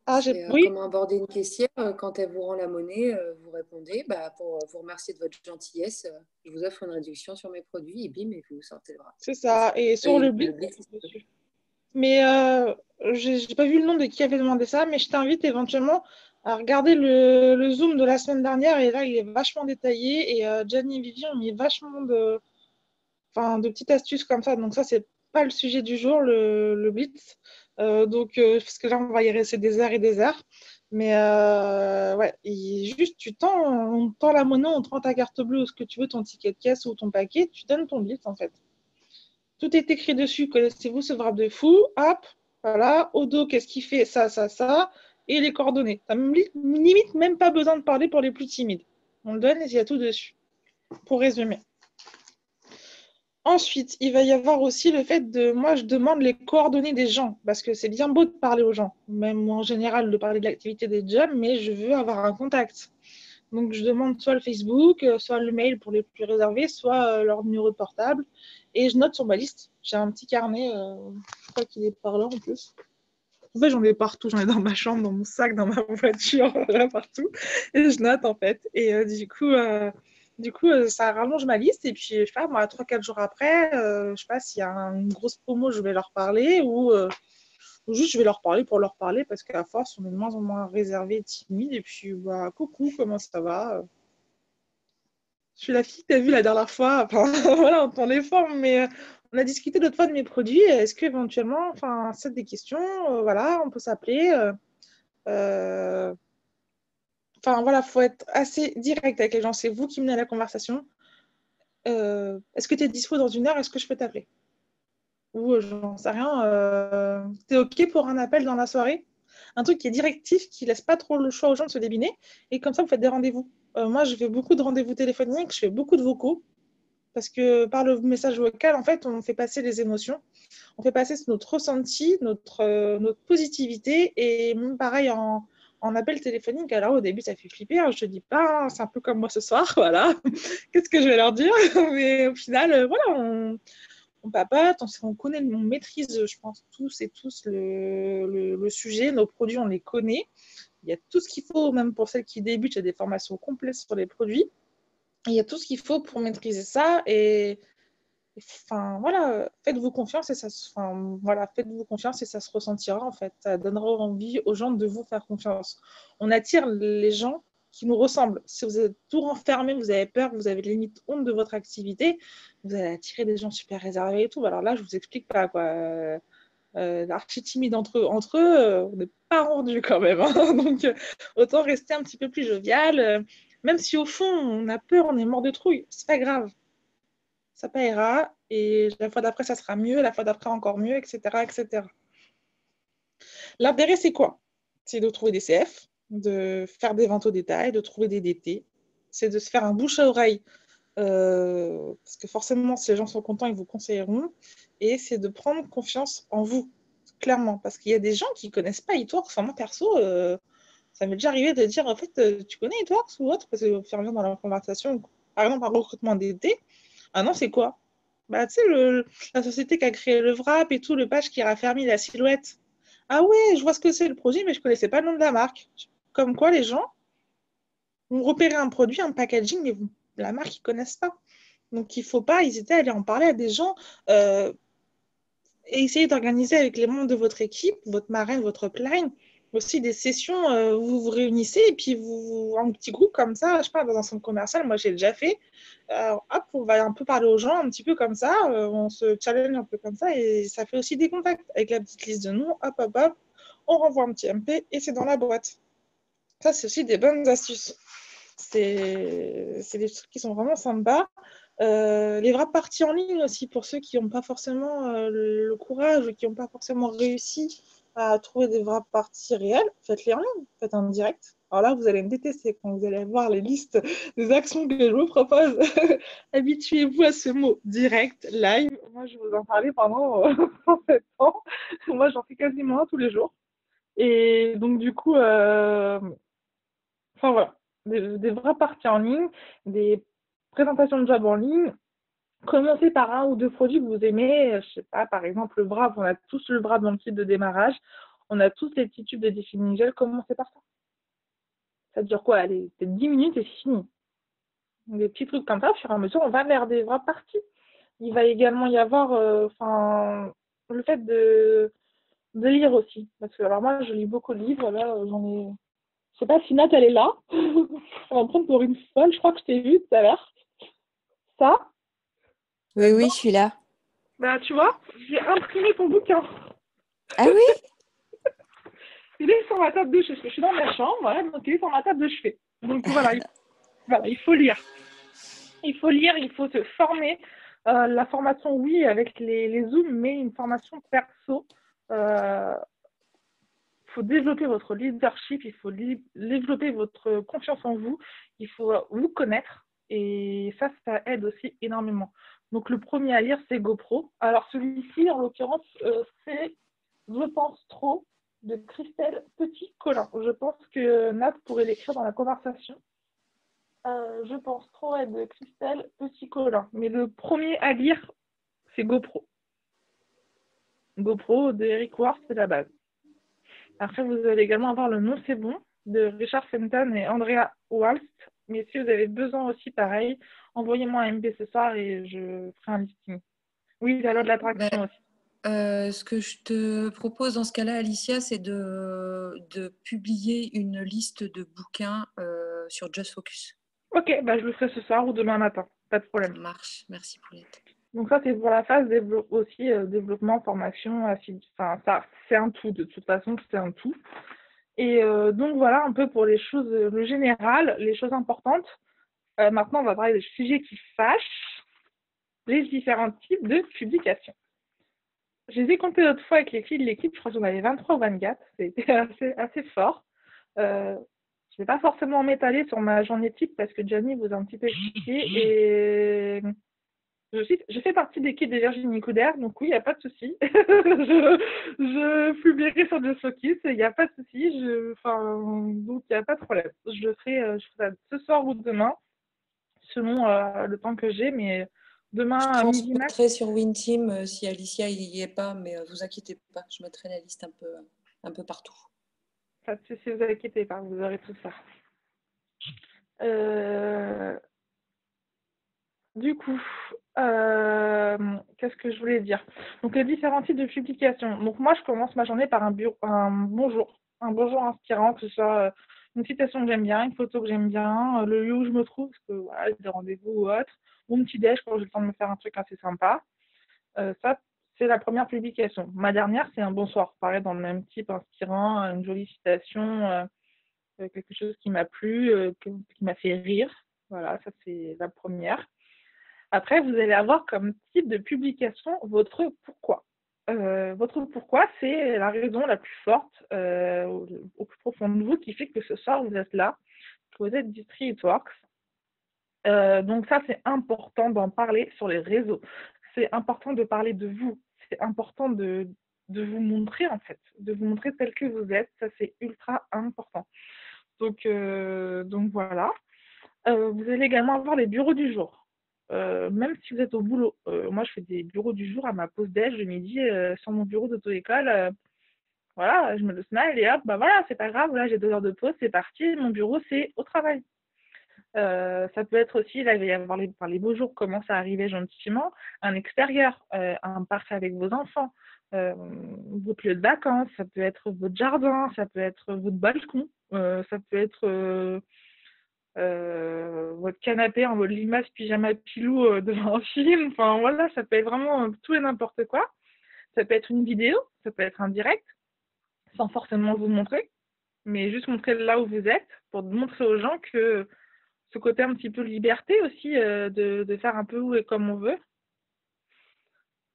Ah, C'est oui, comment aborder une caissière quand elle vous rend la monnaie, vous répondez pour vous remercier de votre gentillesse, je vous offre une réduction sur mes produits et bim, et vous sortez le bras. c'est C'est ça. ça. Et sur Et le le blitz, blitz, dessus. Mais j'ai pas vu le nom de qui avait demandé ça, mais je t'invite éventuellement à regarder le Zoom de la semaine dernière. Et là, il est vachement détaillé. Et Gianni et Vivi ont mis vachement de petites astuces comme ça. Donc ça, c'est pas le sujet du jour, le blitz. Parce que là, on va y rester des heures et des heures. Mais ouais, juste, on tend la monnaie, on te rend ta carte bleue ou ce que tu veux, ton ticket de caisse ou ton paquet, tu donnes ton blitz en fait. Tout est écrit dessus. Connaissez-vous ce wrap de fou? Hop, voilà. Au dos, qu'est-ce qu'il fait? Ça. Et les coordonnées. T'as limite même pas besoin de parler pour les plus timides. On le donne et il y a tout dessus. Pour résumer. Ensuite, il va y avoir aussi le fait moi, je demande les coordonnées des gens, parce que c'est bien beau de parler aux gens, même moi en général de parler de l'activité des jobs, mais je veux avoir un contact. Donc, je demande soit le Facebook, soit le mail pour les plus réservés, soit leur numéro de portable, et je note sur ma liste. J'ai un petit carnet, je crois qu'il est par là en plus. En fait, j'en ai partout, j'en ai dans ma chambre, dans mon sac, dans ma voiture, là, partout, et je note en fait. Et ça rallonge ma liste. Et puis, je sais pas, moi, 3-4 jours après, je sais pas s'il y a une grosse promo, je vais leur parler ou juste je vais leur parler pour leur parler parce qu'à force, on est de moins en moins réservé et timide. Et puis, coucou, comment ça va? Je suis la fille que tu as vue la dernière fois. Enfin, voilà, on tourne les formes, mais on a discuté l'autre fois de mes produits. Est-ce qu'éventuellement, enfin, c'est des questions, voilà, on peut s'appeler. Euh, Enfin, voilà, faut être assez direct avec les gens. C'est vous qui menez la conversation. Est-ce que tu es dispo dans 1 heure? Est-ce que je peux t'appeler? Ou j'en sais rien. T'es OK pour un appel dans la soirée? Un truc qui est directif, qui laisse pas trop le choix aux gens de se débiner. Et comme ça, vous faites des rendez-vous. Moi, je fais beaucoup de rendez-vous téléphoniques, je fais beaucoup de vocaux. Parce que par le message vocal, en fait, on fait passer les émotions. On fait passer notre ressenti, notre positivité. Et même pareil en appel téléphonique. Alors au début, ça fait flipper. Hein, je te dis pas, hein, c'est un peu comme moi ce soir. Voilà. Qu'est-ce que je vais leur dire? Mais au final, voilà, on papote, on connaît, on maîtrise, je pense, tous le sujet. Nos produits, on les connaît. Il y a tout ce qu'il faut, même pour celles qui débutent, il y a des formations complètes sur les produits. Il y a tout ce qu'il faut pour maîtriser ça. Et Enfin, voilà, faites-vous confiance et voilà, faites-vous confiance et ça se ressentira en fait. Ça donnera envie aux gens de vous faire confiance. On attire les gens qui nous ressemblent. Si vous êtes tout renfermé, vous avez peur, vous avez limite honte de votre activité, vous allez attirer des gens super réservés et tout. Alors là, je vous explique pas quoi. Archi timide entre eux, on n'est pas rendu quand même. Hein. Donc, autant rester un petit peu plus jovial. Même si au fond, on a peur, on est mort de trouille, c'est pas grave. Ça ira et la fois d'après, ça sera mieux, la fois d'après, encore mieux, etc., etc. L'intérêt, c'est quoi? C'est de trouver des CF, de faire des ventes au détail, de trouver des DT. C'est de se faire un bouche à oreille. Parce que forcément, si les gens sont contents, ils vous conseilleront. Et c'est de prendre confiance en vous, clairement. Parce qu'il y a des gens qui ne connaissent pas eTworks. Enfin, moi, perso, ça m'est déjà arrivé de dire, en fait, tu connais eTworks ou autre? Parce que faire bien dans la conversation, par exemple, un recrutement DT. Ah non, c'est quoi? Bah, tu sais, la société qui a créé le wrap et tout, le page qui a raffermi la silhouette. Ah ouais, je vois ce que c'est le produit, mais je ne connaissais pas le nom de la marque. Comme quoi, les gens vont repérer un produit, un packaging, mais la marque, ils ne connaissent pas. Donc, il ne faut pas hésiter à aller en parler à des gens et essayer d'organiser avec les membres de votre équipe, votre marraine, votre upline, aussi des sessions où vous vous réunissez et puis vous, en petit groupe comme ça, je sais pas, dans un centre commercial, moi j'ai déjà fait. Hop, on va un peu parler aux gens, un petit peu comme ça, on se challenge un peu comme ça et ça fait aussi des contacts avec la petite liste de noms, hop, hop, hop, on renvoie un petit MP et c'est dans la boîte. Ça, c'est aussi des bonnes astuces. C'est des trucs qui sont vraiment sympas. Les vraies parties en ligne aussi, pour ceux qui n'ont pas forcément le courage ou qui n'ont pas forcément réussi à trouver des vraies parties réelles, faites-les en ligne, faites un direct. Alors là, vous allez me détester quand vous allez voir les listes des actions que je vous propose. Habituez-vous à ce mot direct, live. Moi, je vais vous en parler pendant 7 ans. Moi, j'en fais quasiment un tous les jours. Et donc, du coup, enfin voilà, des vraies parties en ligne, des présentations de job en ligne. Commencez par un ou deux produits que vous aimez. Je sais pas, par exemple, le Brave, on a tous le Brave dans le kit de démarrage. On a tous les petits tubes de défini gel. Commencez par ça. Ça dure quoi? Allez, peut-être 10 minutes et c'est fini. Des petits trucs comme ça, au fur et à mesure, on va vers des vraies parties. Il va également y avoir le fait de lire aussi. Parce que alors moi, je lis beaucoup de livres. Là, j'en ai. Je sais pas si Nat, elle est là. On va me prendre pour une folle. Je crois que je t'ai vue tout à l'heure. Ça, Oui, là-dedans. oui, je suis là. Bah, tu vois, j'ai imprimé ton bouquin. Ah oui? Il est sur ma table de chevet. Je suis dans ma chambre, voilà, donc il est sur ma table de chevet. Donc voilà, il faut lire. Il faut lire, il faut se former. La formation, oui, avec les Zooms, mais une formation perso. Il faut développer votre leadership, il faut développer votre confiance en vous, il faut vous connaître. Et ça aide aussi énormément. Donc le premier à lire, c'est GoPro. Alors celui-ci, en l'occurrence, c'est Je pense trop de Christelle Petit-Colin. Je pense que Nat pourrait l'écrire dans la conversation. Je pense trop être de Christelle Petit-Colin. Mais le premier à lire, c'est GoPro. GoPro de Eric Ward, c'est la base. Après, vous allez également avoir le nom C'est bon de Richard Fenton et Andrea Walst. Mais si vous avez besoin aussi, pareil, envoyez-moi un MP ce soir et je ferai un listing. Oui, la loi de Bah, l'attraction aussi. ce que je te propose dans ce cas-là, Alicia, c'est de publier une liste de bouquins sur Just Focus. Ok, bah, je le ferai ce soir ou demain matin. Pas de problème. Ça marche. Merci, Paulette. Donc ça, c'est pour la phase aussi développement, formation, enfin ça, c'est un tout. De toute façon, c'est un tout. Et donc voilà un peu pour les choses, le général, les choses importantes. Maintenant, on va parler des sujets qui fâchent, les différents types de publications. Je les ai comptés l'autre fois avec les filles de l'équipe, je crois que j'en avais 23 ou 24, c'était assez fort. Je ne vais pas forcément m'étaler sur ma journée type parce que Gianni vous a un petit peu expliqué et je fais partie de l'équipe de Virginie Couder, donc oui, il n'y a pas de souci. je publierai sur Just Focus, il n'y a pas de souci. Donc il n'y a pas de problème. Je ferai ça ce soir ou demain, selon le temps que j'ai, mais demain Je à midi max. transmettrai sur WinTeam si Alicia n'y est pas, mais vous inquiétez pas, je mettrai la liste un peu partout. Pas de souci, vous inquiétez pas, vous aurez tout ça. Du coup, Qu'est-ce que je voulais dire? Donc, les différents types de publications. Donc, moi, je commence ma journée par un bonjour. Un bonjour inspirant, que ce soit une citation que j'aime bien, une photo que j'aime bien, le lieu où je me trouve, parce que voilà, j'ai des rendez-vous ou autre, ou mon petit déj quand j'ai le temps de me faire un truc assez sympa. Ça, c'est la première publication. Ma dernière, c'est un bonsoir. Pareil, dans le même type, inspirant, une jolie citation, quelque chose qui m'a plu, qui m'a fait rire. Voilà, ça, c'est la première. Après, vous allez avoir comme type de publication votre pourquoi. Votre pourquoi, c'est la raison la plus forte au plus profond de vous qui fait que ce soir, vous êtes là, que vous êtes d'ici It Works. Donc ça, c'est important d'en parler sur les réseaux. C'est important de parler de vous. C'est important de vous montrer, en fait, de vous montrer tel que vous êtes. Ça, c'est ultra important. Donc voilà. Vous allez également avoir les bureaux du jour. Même si vous êtes au boulot. Moi, je fais des bureaux du jour à ma pause déj de midi sur mon bureau d'auto-école. Voilà, je me le smile et hop, bah voilà, c'est pas grave. Là, j'ai 2 heures de pause, c'est parti. Mon bureau, c'est au travail. Ça peut être aussi, là, il va y avoir les beaux jours commencent à arriver gentiment, un extérieur, un parc avec vos enfants, votre lieu de vacances, ça peut être votre jardin, ça peut être votre balcon, ça peut être votre canapé en mode limace, pyjama pilou devant un film. Enfin voilà, ça peut être vraiment tout et n'importe quoi. Ça peut être une vidéo, ça peut être un direct, sans forcément vous montrer, mais juste montrer là où vous êtes pour montrer aux gens que ce côté un petit peu liberté aussi, de faire un peu où et comme on veut.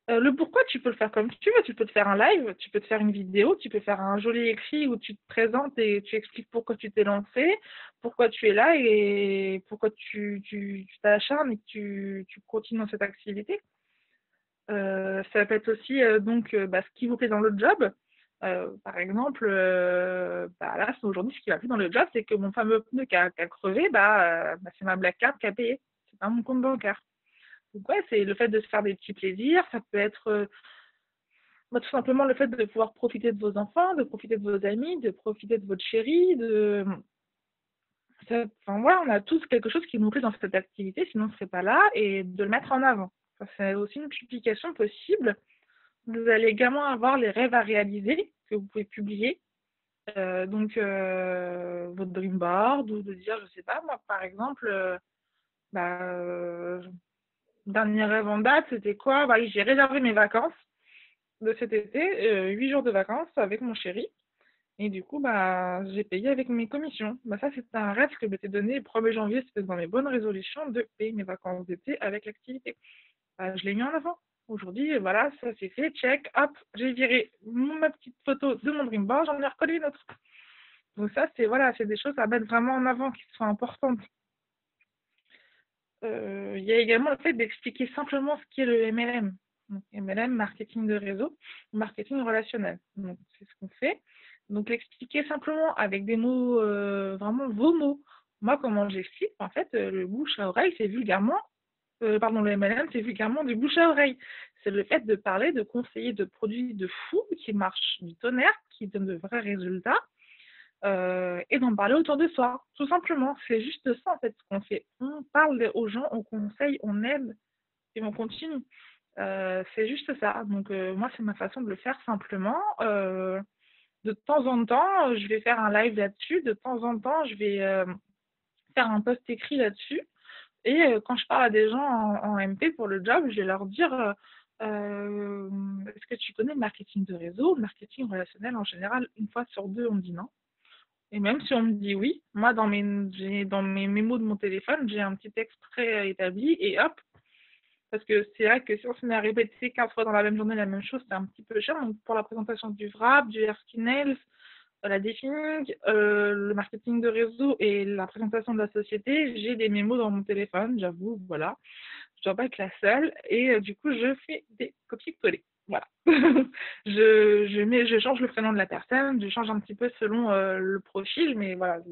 Le pourquoi, tu peux le faire comme tu veux. Tu peux te faire un live, tu peux te faire une vidéo, tu peux faire un joli écrit où tu te présentes et tu expliques pourquoi tu t'es lancé, pourquoi tu es là et pourquoi tu t'acharnes et que tu continues dans cette activité. Ça peut être aussi ce qui vous plaît dans le job. Par exemple, là, aujourd'hui, ce qui va plus dans le job, c'est que mon fameux pneu qui a crevé, c'est ma Black Card qui a payé. C'est pas mon compte bancaire. Donc, ouais, c'est le fait de se faire des petits plaisirs. Ça peut être tout simplement le fait de pouvoir profiter de vos enfants, de profiter de vos amis, de profiter de votre chérie. Enfin, voilà, on a tous quelque chose qui nous plaît dans cette activité, sinon on ne serait pas là, et de le mettre en avant. Ça, c'est aussi une publication possible. Vous allez également avoir les rêves à réaliser que vous pouvez publier. Votre dream board ou de dire, je sais pas, moi par exemple, dernier rêve en date, c'était quoi? J'ai réservé mes vacances de cet été, 8 jours de vacances avec mon chéri. Et du coup, j'ai payé avec mes commissions. Ça, c'est un rêve que je m'étais donné le 1er janvier, c'était dans mes bonnes résolutions de payer mes vacances d'été avec l'activité. Je l'ai mis en avant. Aujourd'hui, voilà, ça c'est fait, check, hop, j'ai viré ma petite photo de mon dream board, j'en ai recollé une autre. Donc ça, c'est des choses à mettre vraiment en avant qui sont importantes. Il y a également le fait d'expliquer simplement ce qu'est le MLM. Donc, MLM, marketing de réseau, marketing relationnel. Donc c'est ce qu'on fait. Donc l'expliquer simplement avec des mots, vraiment vos mots. Moi, comment j'explique? En fait, le bouche à oreille, c'est vulgairement le MLM, c'est vulgairement du bouche à oreille. C'est le fait de parler, de conseiller de produits de fou qui marchent du tonnerre, qui donnent de vrais résultats, et d'en parler autour de soi. Tout simplement, c'est juste ça en fait ce qu'on fait. On parle aux gens, on conseille, on aide et on continue. C'est juste ça. Donc moi, c'est ma façon de le faire simplement. De temps en temps, je vais faire un live là-dessus. De temps en temps, je vais faire un post écrit là-dessus. Et quand je parle à des gens en MP pour le job, je vais leur dire est-ce que tu connais le marketing de réseau, le marketing relationnel en général? Une fois sur deux, on me dit non. Et même si on me dit oui, moi, dans mes mémos de mon téléphone, j'ai un petit texte préétabli et hop. Parce que c'est vrai que si on se met à répéter 15 fois dans la même journée la même chose, c'est un petit peu cher. Donc, pour la présentation du wrap, du Nails, la defining, le marketing de réseau et la présentation de la société, j'ai des mémos dans mon téléphone, j'avoue, voilà. Je dois pas être la seule. Et du coup, je fais des copier-coller. Voilà. Je change le prénom de la personne, je change un petit peu selon le profil, mais voilà,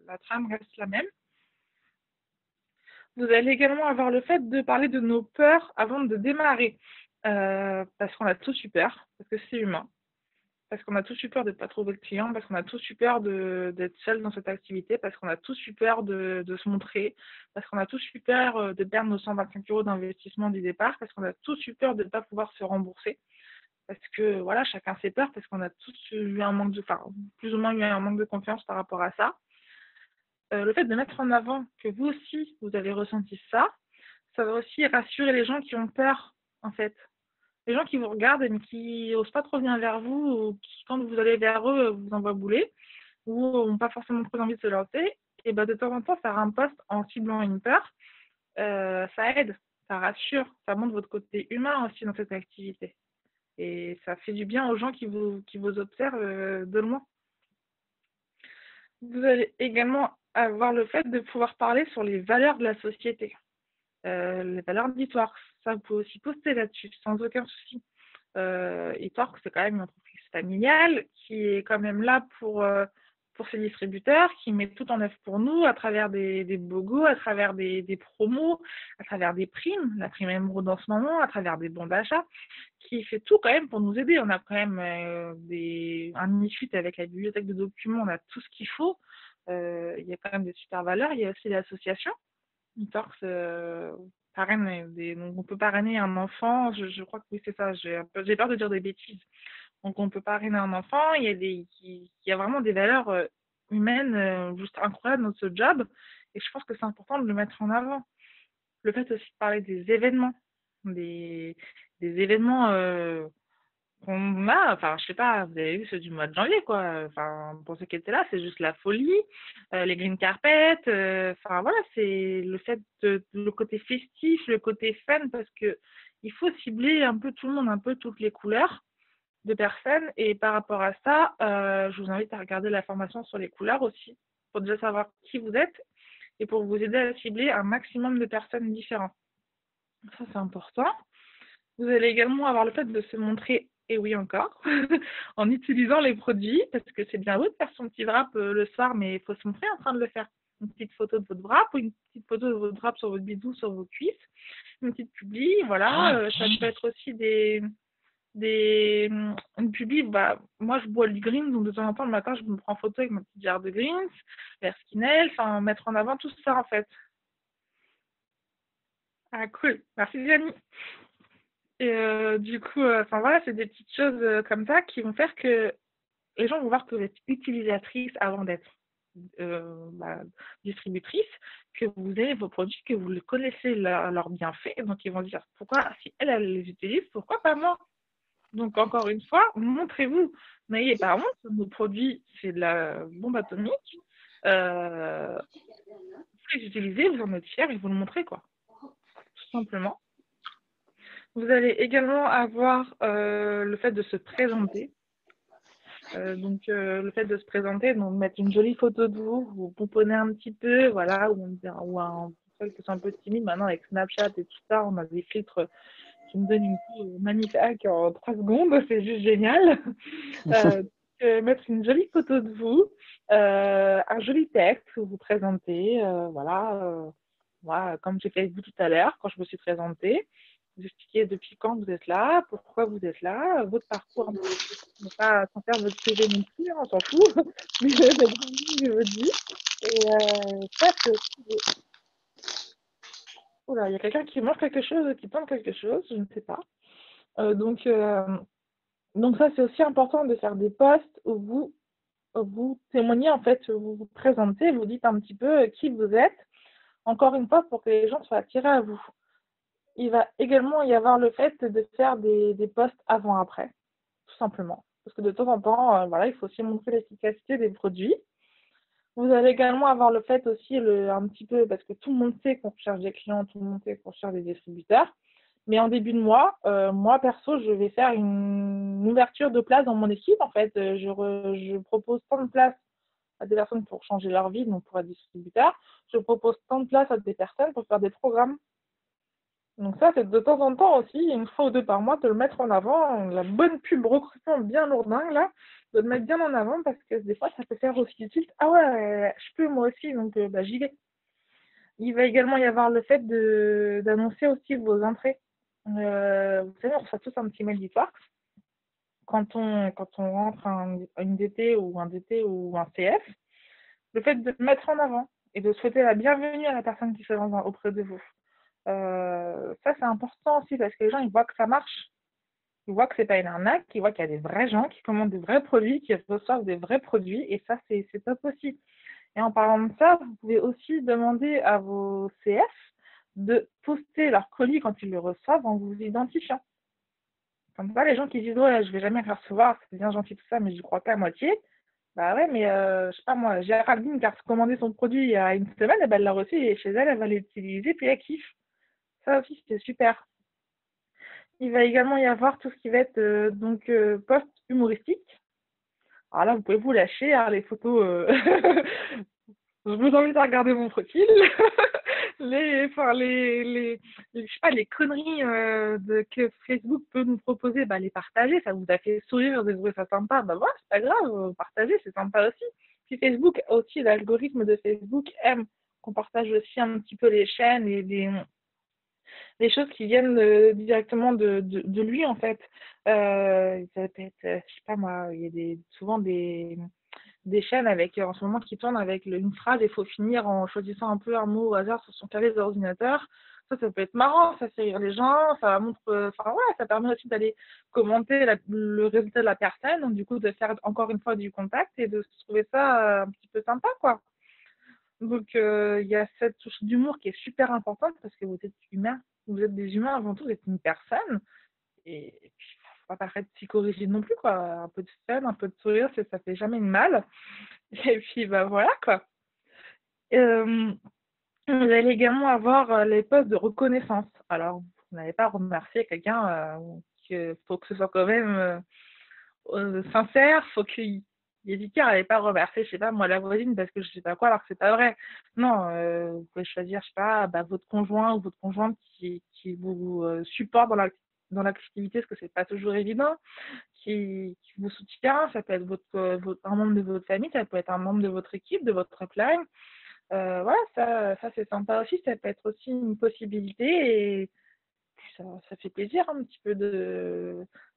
la trame reste la même. Vous allez également avoir le fait de parler de nos peurs avant de démarrer. Parce qu'on a tous eu peur, parce que c'est humain. parce qu'on a tous eu peur de ne pas trouver le client, parce qu'on a tous eu peur d'être seul dans cette activité, parce qu'on a tous eu peur de se montrer, parce qu'on a tous eu peur de perdre nos 125 € d'investissement du départ, parce qu'on a tous eu peur de ne pas pouvoir se rembourser. Parce que voilà, chacun ses peurs, parce qu'on a tous eu un manque plus ou moins eu un manque de confiance par rapport à ça. Le fait de mettre en avant que vous aussi, vous avez ressenti ça, ça va aussi rassurer les gens qui ont peur, en fait. Les gens qui vous regardent mais qui n'osent pas trop venir vers vous, ou qui, quand vous allez vers eux, vous envoient bouler, ou n'ont pas forcément trop envie de se lancer, et ben de temps en temps, faire un post en ciblant une peur, ça aide, ça rassure, ça montre votre côté humain aussi dans cette activité. Et ça fait du bien aux gens qui vous observent de loin. Vous allez également avoir le fait de pouvoir parler sur les valeurs de la société, les valeurs d'Eatworks. Ça, vous pouvez aussi poster là-dessus, sans aucun souci. Eatworks, c'est quand même une entreprise familiale qui est quand même là pour ses distributeurs, qui met tout en œuvre pour nous à travers des bogos, à travers des promos, à travers des primes, la prime émeraude en ce moment, à travers des bons d'achat, qui fait tout quand même pour nous aider. On a quand même un mini-suite avec la bibliothèque de documents, on a tout ce qu'il faut. Il y a quand même des super valeurs. Il y a aussi l'association. Eatworks parraine donc on peut parrainer un enfant. Je crois que oui, c'est ça. J'ai peur de dire des bêtises. Donc on peut parrainer un enfant. Il y a vraiment des valeurs humaines juste incroyables dans ce job. Et je pense que c'est important de le mettre en avant. Le fait aussi de parler des événements, des événements qu'on a, enfin, je sais pas, vous avez vu ceux du mois de janvier, quoi. Enfin, pour ceux qui étaient là, c'est juste la folie. Les green carpets, enfin, voilà, c'est le fait le côté festif, le côté fun, parce que il faut cibler un peu tout le monde, un peu toutes les couleurs de personnes. Et par rapport à ça, je vous invite à regarder la formation sur les couleurs aussi, pour déjà savoir qui vous êtes et pour vous aider à cibler un maximum de personnes différentes. Ça, c'est important. Vous allez également avoir le fait de se montrer, et oui encore, en utilisant les produits, parce que c'est bien beau de faire son petit wrap le soir, mais il faut se montrer en train de le faire. Une petite photo de votre wrap, ou une petite photo de votre wrap sur votre bidou, sur vos cuisses, une petite publi, voilà. Ça peut être aussi une publi, moi je bois du greens, donc de temps en temps le matin je me prends en photo avec ma petite jarre de greens, vers Skinel, enfin mettre en avant tout ça en fait. Ah cool, merci Gianni. Et du coup, voilà, c'est des petites choses comme ça qui vont faire que les gens vont voir que vous êtes utilisatrice avant d'être distributrice, que vous aimez vos produits, que vous le connaissez leurs bienfaits. Donc, ils vont se dire, pourquoi, si elle les utilise, pourquoi pas moi? Donc, encore une fois, montrez-vous. N'ayez pas honte, nos produits, c'est de la bombe atomique. Vous les utilisez, vous en êtes fiers et vous le montrez, quoi. Tout simplement. Vous allez également avoir le fait de se présenter. Le fait de se présenter, donc mettre une jolie photo de vous pomponnez un petit peu, voilà, ou un truc qui est un peu timide. Maintenant, avec Snapchat et tout ça, on a des filtres qui me donnent une peau magnifique en 3 secondes, c'est juste génial. Mettre une jolie photo de vous, un joli texte où vous présentez, voilà, comme j'ai fait avec vous tout à l'heure, quand je me suis présentée. Vous expliquez depuis quand vous êtes là, pourquoi vous êtes là, votre parcours, ne pas sans faire votre CV non plus, on s'en fout, mais je vous dis. Et ça, c'est aussi. Oula, il y a quelqu'un qui mange quelque chose, qui tente quelque chose, je ne sais pas. Donc ça, c'est aussi important de faire des posts où vous témoignez, en fait, vous vous présentez, vous dites un petit peu qui vous êtes, encore une fois, pour que les gens soient attirés à vous. Il va également y avoir le fait de faire des posts avant-après, tout simplement. Parce que de temps en temps, voilà, il faut aussi montrer l'efficacité des produits. Vous allez également avoir le fait aussi, un petit peu, parce que tout le monde sait qu'on recherche des clients, tout le monde sait qu'on cherche des distributeurs. Mais en début de mois, moi, perso, je vais faire une ouverture de place dans mon équipe. En fait, je propose tant de places à des personnes pour changer leur vie, donc pour être distributeur. Je propose tant de places à des personnes pour faire des programmes. Donc ça, c'est de temps en temps aussi, une fois ou deux par mois, de le mettre en avant, la bonne pub recrutement bien lourdingue, là, de le mettre bien en avant, parce que des fois, ça peut faire aussi utile. Ah ouais, je peux moi aussi, donc j'y vais. Il va également y avoir le fait d'annoncer aussi vos entrées. Vous savez, on reçoit tous un petit mail d'Eatworks quand on rentre une DT ou un DT ou un CF, le fait de mettre en avant et de souhaiter la bienvenue à la personne qui se lance auprès de vous. Ça, c'est important aussi parce que les gens, ils voient que ça marche. Ils voient que c'est pas une arnaque, ils voient qu'il y a des vrais gens qui commandent des vrais produits, qui reçoivent des vrais produits, et ça, c'est top aussi. Et en parlant de ça, vous pouvez aussi demander à vos CF de poster leur colis quand ils le reçoivent en vous identifiant. Comme ça, les gens qui disent ouais, je vais jamais le recevoir, c'est bien gentil tout ça, mais j'y crois qu'à moitié. Bah ouais, mais je sais pas moi, Géraldine qui a commandé son produit il y a une semaine, et ben, elle l'a reçu et chez elle, elle va l'utiliser, puis elle kiffe. Ça aussi, c'est super. Il va également y avoir tout ce qui va être post humoristique. Alors là, vous pouvez vous lâcher, hein, les photos. Je vous invite à regarder mon profil. Je sais pas, les conneries que Facebook peut nous proposer, bah, les partager. Ça vous a fait sourire, de trouver ça sympa. Bah voilà, c'est pas grave, partager, c'est sympa aussi. Puis Facebook, aussi, l'algorithme de Facebook aime qu'on partage aussi un petit peu les chaînes et les choses qui viennent directement de lui, en fait. Ça peut être, je sais pas moi, il y a souvent des chaînes avec, en ce moment qui tournent avec une phrase et il faut finir en choisissant un peu un mot au hasard sur son clavier d'ordinateur. Ça peut être marrant, ça fait rire les gens, ça montre, enfin ouais, ça permet aussi d'aller commenter le résultat de la personne, donc du coup de faire encore une fois du contact et de se trouver ça un petit peu sympa, quoi. Donc il y a cette touche d'humour qui est super importante parce que vous êtes humain, vous êtes des humains avant tout, vous êtes une personne et puis faut pas paraître psychorigide non plus, quoi. Un peu de fun, un peu de sourire, ça fait jamais de mal. Et puis bah voilà, quoi. Euh, Vous allez également avoir les postes de reconnaissance. Alors vous n'allez pas remercier quelqu'un, qu'il faut que ce soit quand même sincère, faut qu'il l'éditeur n'allait pas remercier, je sais pas, moi, la voisine parce que je sais pas quoi, alors que c'est pas vrai. Non, vous pouvez choisir, je sais pas, bah, votre conjoint ou votre conjointe qui vous supporte dans l'activité, parce que c'est pas toujours évident, qui vous soutient. Ça peut être un membre de votre famille, ça peut être un membre de votre équipe, de votre upline. Voilà, ça c'est sympa aussi, ça peut être aussi une possibilité et ça fait plaisir, un petit peu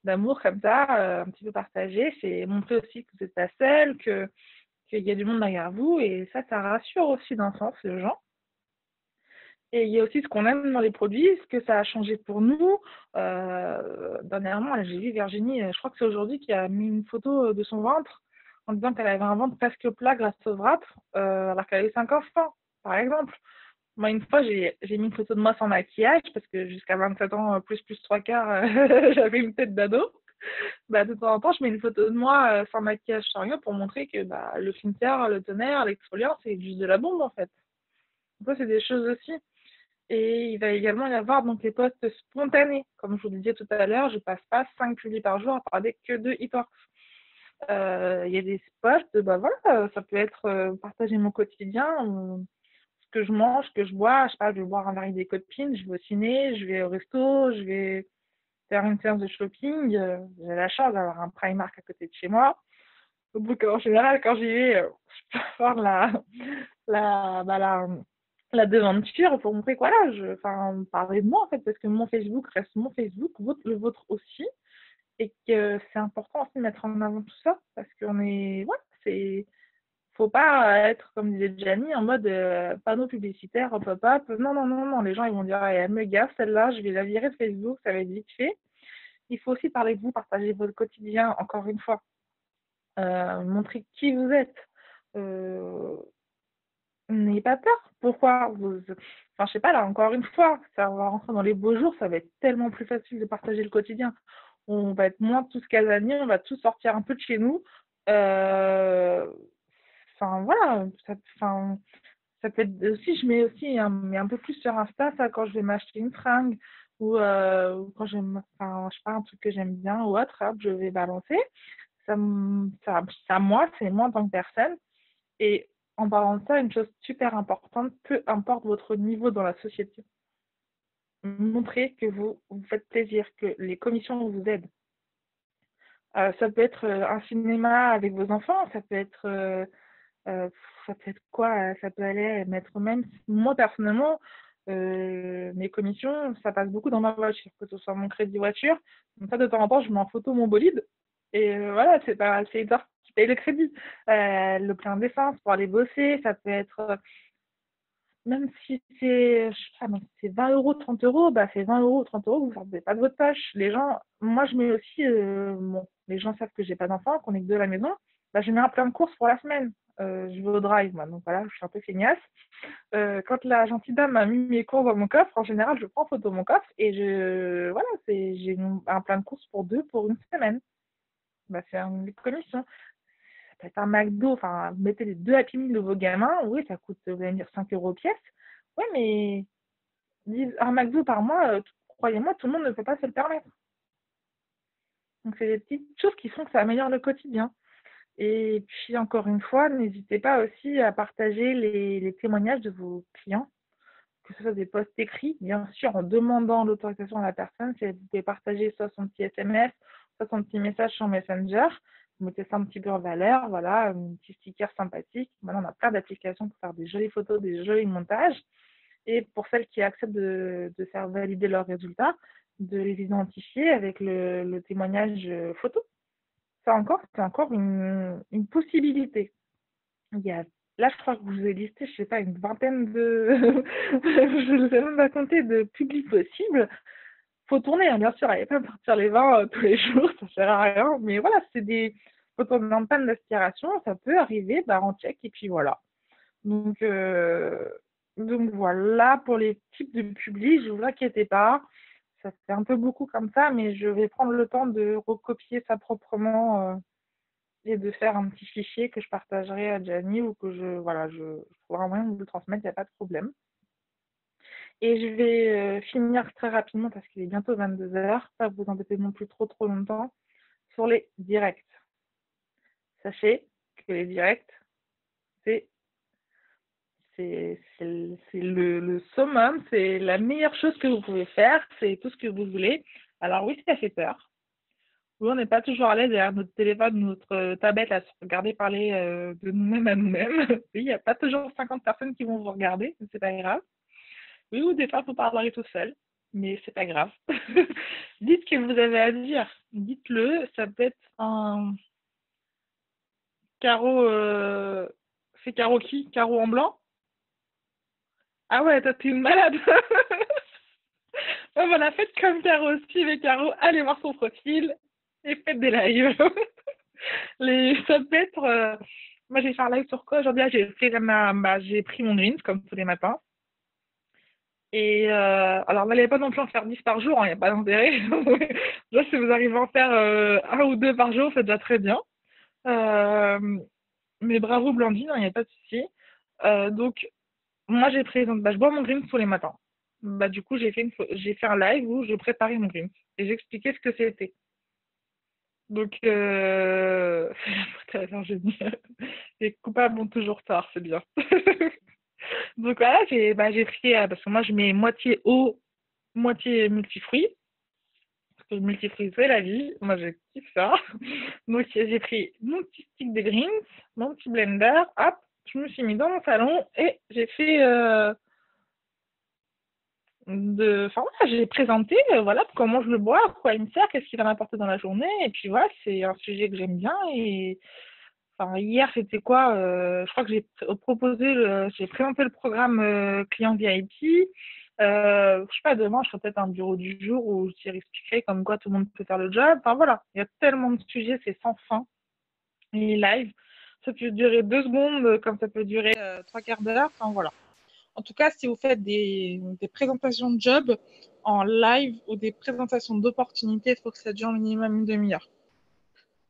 d'amour comme ça, un petit peu partagé. C'est montrer aussi que vous n'êtes pas seul, qu'il y a du monde derrière vous et ça rassure aussi d'un sens les gens. Et il y a aussi ce qu'on aime dans les produits, ce que ça a changé pour nous. Dernièrement, j'ai vu Virginie, je crois que c'est aujourd'hui, qui a mis une photo de son ventre en disant qu'elle avait un ventre presque plat grâce au wrap, alors qu'elle avait 5 enfants, par exemple. Moi, une fois, j'ai mis une photo de moi sans maquillage parce que jusqu'à 27 ans, plus 3/4, j'avais une tête d'ado. Bah, de temps en temps, je mets une photo de moi sans maquillage, sans rien pour montrer que bah, le filtre, le tonnerre, l'exfoliant, c'est juste de la bombe en fait. Donc, ça, c'est des choses aussi. Et il va également y avoir donc les posts spontanés. Comme je vous le disais tout à l'heure, je passe pas 5 publis par jour à parler que de e-talks. Il y a des posts, bah voilà, ça peut être partager mon quotidien, ce que je mange, ce que je bois. Je sais pas, je vais boire un verre avec des copines, je vais au ciné, je vais au resto, je vais faire une séance de shopping. J'ai la chance d'avoir un Primark à côté de chez moi. Donc en général, quand j'y vais, je peux avoir bah, la devanture pour montrer que voilà, parler de moi en fait, parce que mon Facebook reste mon Facebook, le vôtre aussi, et que c'est important aussi de mettre en avant tout ça, parce qu'on est, ouais, faut pas être, comme disait Gianni, en mode panneau publicitaire, hop, hop, hop. Non, non, non, non, les gens ils vont dire, ah, elle me gaffe, celle-là, je vais la virer de Facebook, ça va être vite fait. Il faut aussi parler de vous, partager votre quotidien, encore une fois, montrer qui vous êtes. N'ayez pas peur. Pourquoi Enfin, je sais pas, là, encore une fois, ça va rentrer dans les beaux jours, ça va être tellement plus facile de partager le quotidien. On va être moins tous casaniers, on va tous sortir un peu de chez nous. Enfin, voilà, ça peut être aussi, je mets aussi mais un peu plus sur Insta, ça, quand je vais m'acheter une fringue ou quand je sais pas, un truc que j'aime bien ou autre, hop, je vais balancer. Moi, c'est moi en tant que personne. Et en parlant de ça, une chose super importante, peu importe votre niveau dans la société, montrez que vous faites plaisir, que les commissions vous aident. Ça peut être un cinéma avec vos enfants, ça peut être quoi? Ça peut aller mettre même. Moi, personnellement, mes commissions, ça passe beaucoup dans ma voiture, que ce soit mon crédit voiture. Donc ça, de temps en temps, je mets en photo mon bolide Et voilà, c'est une sorte qui paye le crédit. Le plein d'essence pour aller bosser, ça peut être, même si c'est, je sais pas, même si c'est 20 euros, 30 euros, bah c'est 20 euros, 30 euros, vous ne sortez pas de votre poche. Les gens, moi je mets aussi, bon, les gens savent que j'ai pas d'enfant, qu'on est que deux à la maison, bah je mets un plein de courses pour la semaine. Je vais au drive, moi, donc voilà, je suis un peu feignasse. Quand la gentille dame a mis mes courses dans mon coffre, en général, je prends en photo mon coffre et voilà, j'ai un plein de courses pour deux pour une semaine. Bah, c'est une commission. Ça peut être un McDo, enfin, vous mettez les deux Happy Meal de vos gamins, oui, ça coûte, vous allez me dire, 5 euros pièce. Oui, mais un McDo par mois, croyez-moi, tout le monde ne peut pas se le permettre. Donc, c'est des petites choses qui font que ça améliore le quotidien. Et puis, encore une fois, n'hésitez pas aussi à partager les témoignages de vos clients, que ce soit des posts écrits, bien sûr, en demandant l'autorisation à la personne. Si vous pouvez partager soit son petit SMS, soit son petit message sur Messenger, vous mettez ça un petit peu en valeur, voilà, un petit sticker sympathique. Maintenant, on a plein d'applications pour faire des jolies photos, des jolis montages. Et pour celles qui acceptent de faire valider leurs résultats, de les identifier avec le témoignage photo. Ça encore, c'est encore une possibilité. Il y a, là, je crois que vous avez listé, je sais pas, une vingtaine de, je ne sais même pas compter, de publics possibles. Faut tourner, hein, bien sûr, allez pas partir les 20 tous les jours, ça sert à rien. Mais voilà, c'est des, quand on est en panne d'aspiration, ça peut arriver, bah, on check et puis voilà. Donc, donc voilà, pour les types de publics, ne vous inquiétez pas. Ça fait un peu beaucoup comme ça, mais je vais prendre le temps de recopier ça proprement et de faire un petit fichier que je partagerai à Gianni ou que je trouverai un moyen de vous le transmettre, il n'y a pas de problème. Et je vais finir très rapidement parce qu'il est bientôt 22h, pas vous embêter non plus trop longtemps, sur les directs. Sachez que les directs, c'est le summum, c'est la meilleure chose que vous pouvez faire, c'est tout ce que vous voulez. Alors oui, ça fait peur. Oui, on n'est pas toujours à l'aise derrière notre téléphone, notre tablette à se regarder parler de nous-mêmes à nous-mêmes. Oui, il n'y a pas toujours 50 personnes qui vont vous regarder, mais c'est pas grave. Oui, ou des fois, il faut parler tout seul, mais c'est pas grave. Dites ce que vous avez à dire. Dites-le, ça peut être un carreau... C'est carreau qui? Carreau en blanc? Ah ouais, toi, t'es une malade. Ouais, voilà, faites comme Caro, suivez Caro, allez voir son profil et faites des lives. Ça peut être. Moi, j'ai fait un live sur quoi aujourd'hui? J'ai pris mon greens comme tous les matins. Et alors, n'allez pas non plus en faire 10 par jour, il n'y a pas d'intérêt. Là, si vous arrivez à en faire un ou deux par jour, c'est déjà très bien. Mais bravo, Blandine, il n'y a pas de souci. Donc, moi, je bois mon greens tous les matins. Bah, du coup, j'ai fait un live où je préparais mon greens et j'expliquais ce que c'était. Donc, c'est un génie. Les coupables ont toujours tort, c'est bien. Donc voilà, j'ai pris, parce que moi je mets moitié eau, moitié multifruits. Parce que le multifruits, c'est la vie. Moi, je kiffe ça. Donc, j'ai pris mon petit stick de greens, mon petit blender, hop, je me suis mis dans mon salon et j'ai fait enfin voilà, j'ai présenté voilà comment je le bois, à quoi il me sert, qu'est-ce qu'il va m'apporter dans la journée. Et puis voilà, c'est un sujet que j'aime bien. Et enfin, hier, c'était quoi je crois que j'ai présenté le programme client VIP. Je sais pas, demain, je ferai peut-être un bureau du jour où je expliquerai comme quoi tout le monde peut faire le job. Enfin voilà, il y a tellement de sujets, c'est sans fin. Et live, ça peut durer 2 secondes, comme ça peut durer 3/4 d'heure. Enfin voilà. En tout cas, si vous faites des présentations de job en live ou des présentations d'opportunités, il faut que ça dure minimum une demi-heure.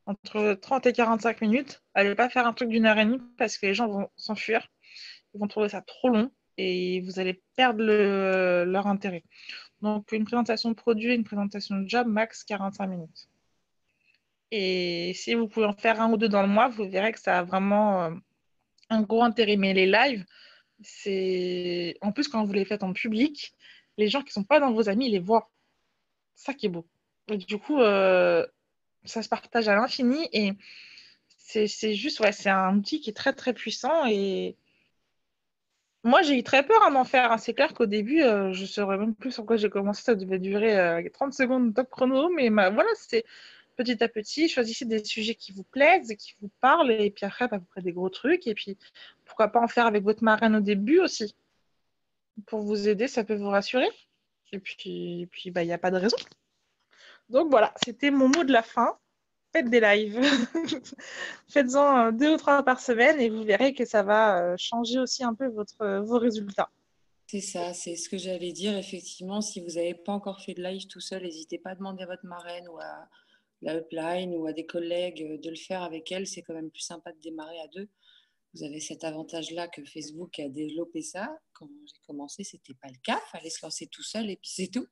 Entre 30 et 45 minutes. Allez pas faire un truc d'1 heure et demie parce que les gens vont s'enfuir. Ils vont trouver ça trop long et vous allez perdre leur intérêt. Donc, une présentation de produit, une présentation de job, max 45 minutes. Et si vous pouvez en faire un ou deux dans le mois, vous verrez que ça a vraiment un gros intérêt. Mais les lives, c'est... En plus, quand vous les faites en public, les gens qui ne sont pas dans vos amis, ils les voient. C'est ça qui est beau. Et du coup, ça se partage à l'infini et c'est juste, ouais, c'est un outil qui est très, très puissant et moi, j'ai eu très peur d'en faire. Hein. C'est clair qu'au début, je ne saurais même plus sur quoi j'ai commencé. Ça devait durer 30 secondes top chrono. Mais voilà, petit à petit, choisissez des sujets qui vous plaisent et qui vous parlent. Et puis après, vous ferez des gros trucs. Et puis, pourquoi pas en faire avec votre marraine au début aussi. Pour vous aider, ça peut vous rassurer. Et puis, il n'y a pas de raison. Donc voilà, c'était mon mot de la fin. Faites des lives. Faites-en 2 ou 3 par semaine et vous verrez que ça va changer aussi un peu vos résultats. C'est ça, c'est ce que j'allais dire. Effectivement, si vous n'avez pas encore fait de live tout seul, n'hésitez pas à demander à votre marraine ou à la upline ou à des collègues de le faire avec elle. C'est quand même plus sympa de démarrer à 2. Vous avez cet avantage-là que Facebook a développé ça. Quand j'ai commencé, ce n'était pas le cas. Il fallait se lancer tout seul et puis c'est tout.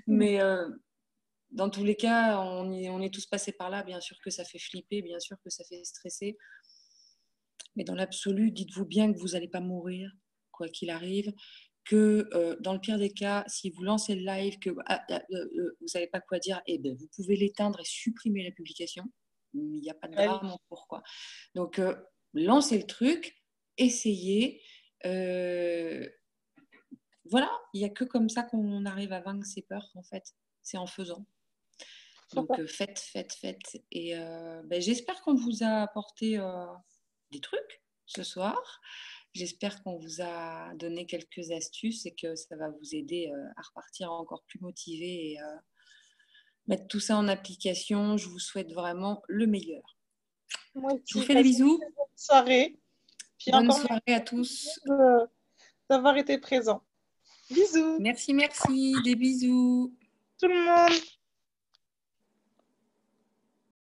Mais dans tous les cas, on est tous passés par là. Bien sûr que ça fait flipper, bien sûr que ça fait stresser. Mais dans l'absolu, dites-vous bien que vous n'allez pas mourir, quoi qu'il arrive. Que dans le pire des cas, si vous lancez le live, que vous ne savez pas quoi dire, eh bien, vous pouvez l'éteindre et supprimer la publication. Il n'y a pas de drame en pourquoi. Donc, lancez le truc, essayez. Voilà, il n'y a que comme ça qu'on arrive à vaincre ses peurs, en fait. C'est en faisant. Donc, faites. Et j'espère qu'on vous a apporté des trucs ce soir. J'espère qu'on vous a donné quelques astuces et que ça va vous aider à repartir encore plus motivé et mettre tout ça en application. Je vous souhaite vraiment le meilleur. Moi aussi, je vous fais des bisous. Bonne soirée. Puis bonne soirée à tous. D'avoir été présent. Bisous. Merci. Des bisous. Tout le monde.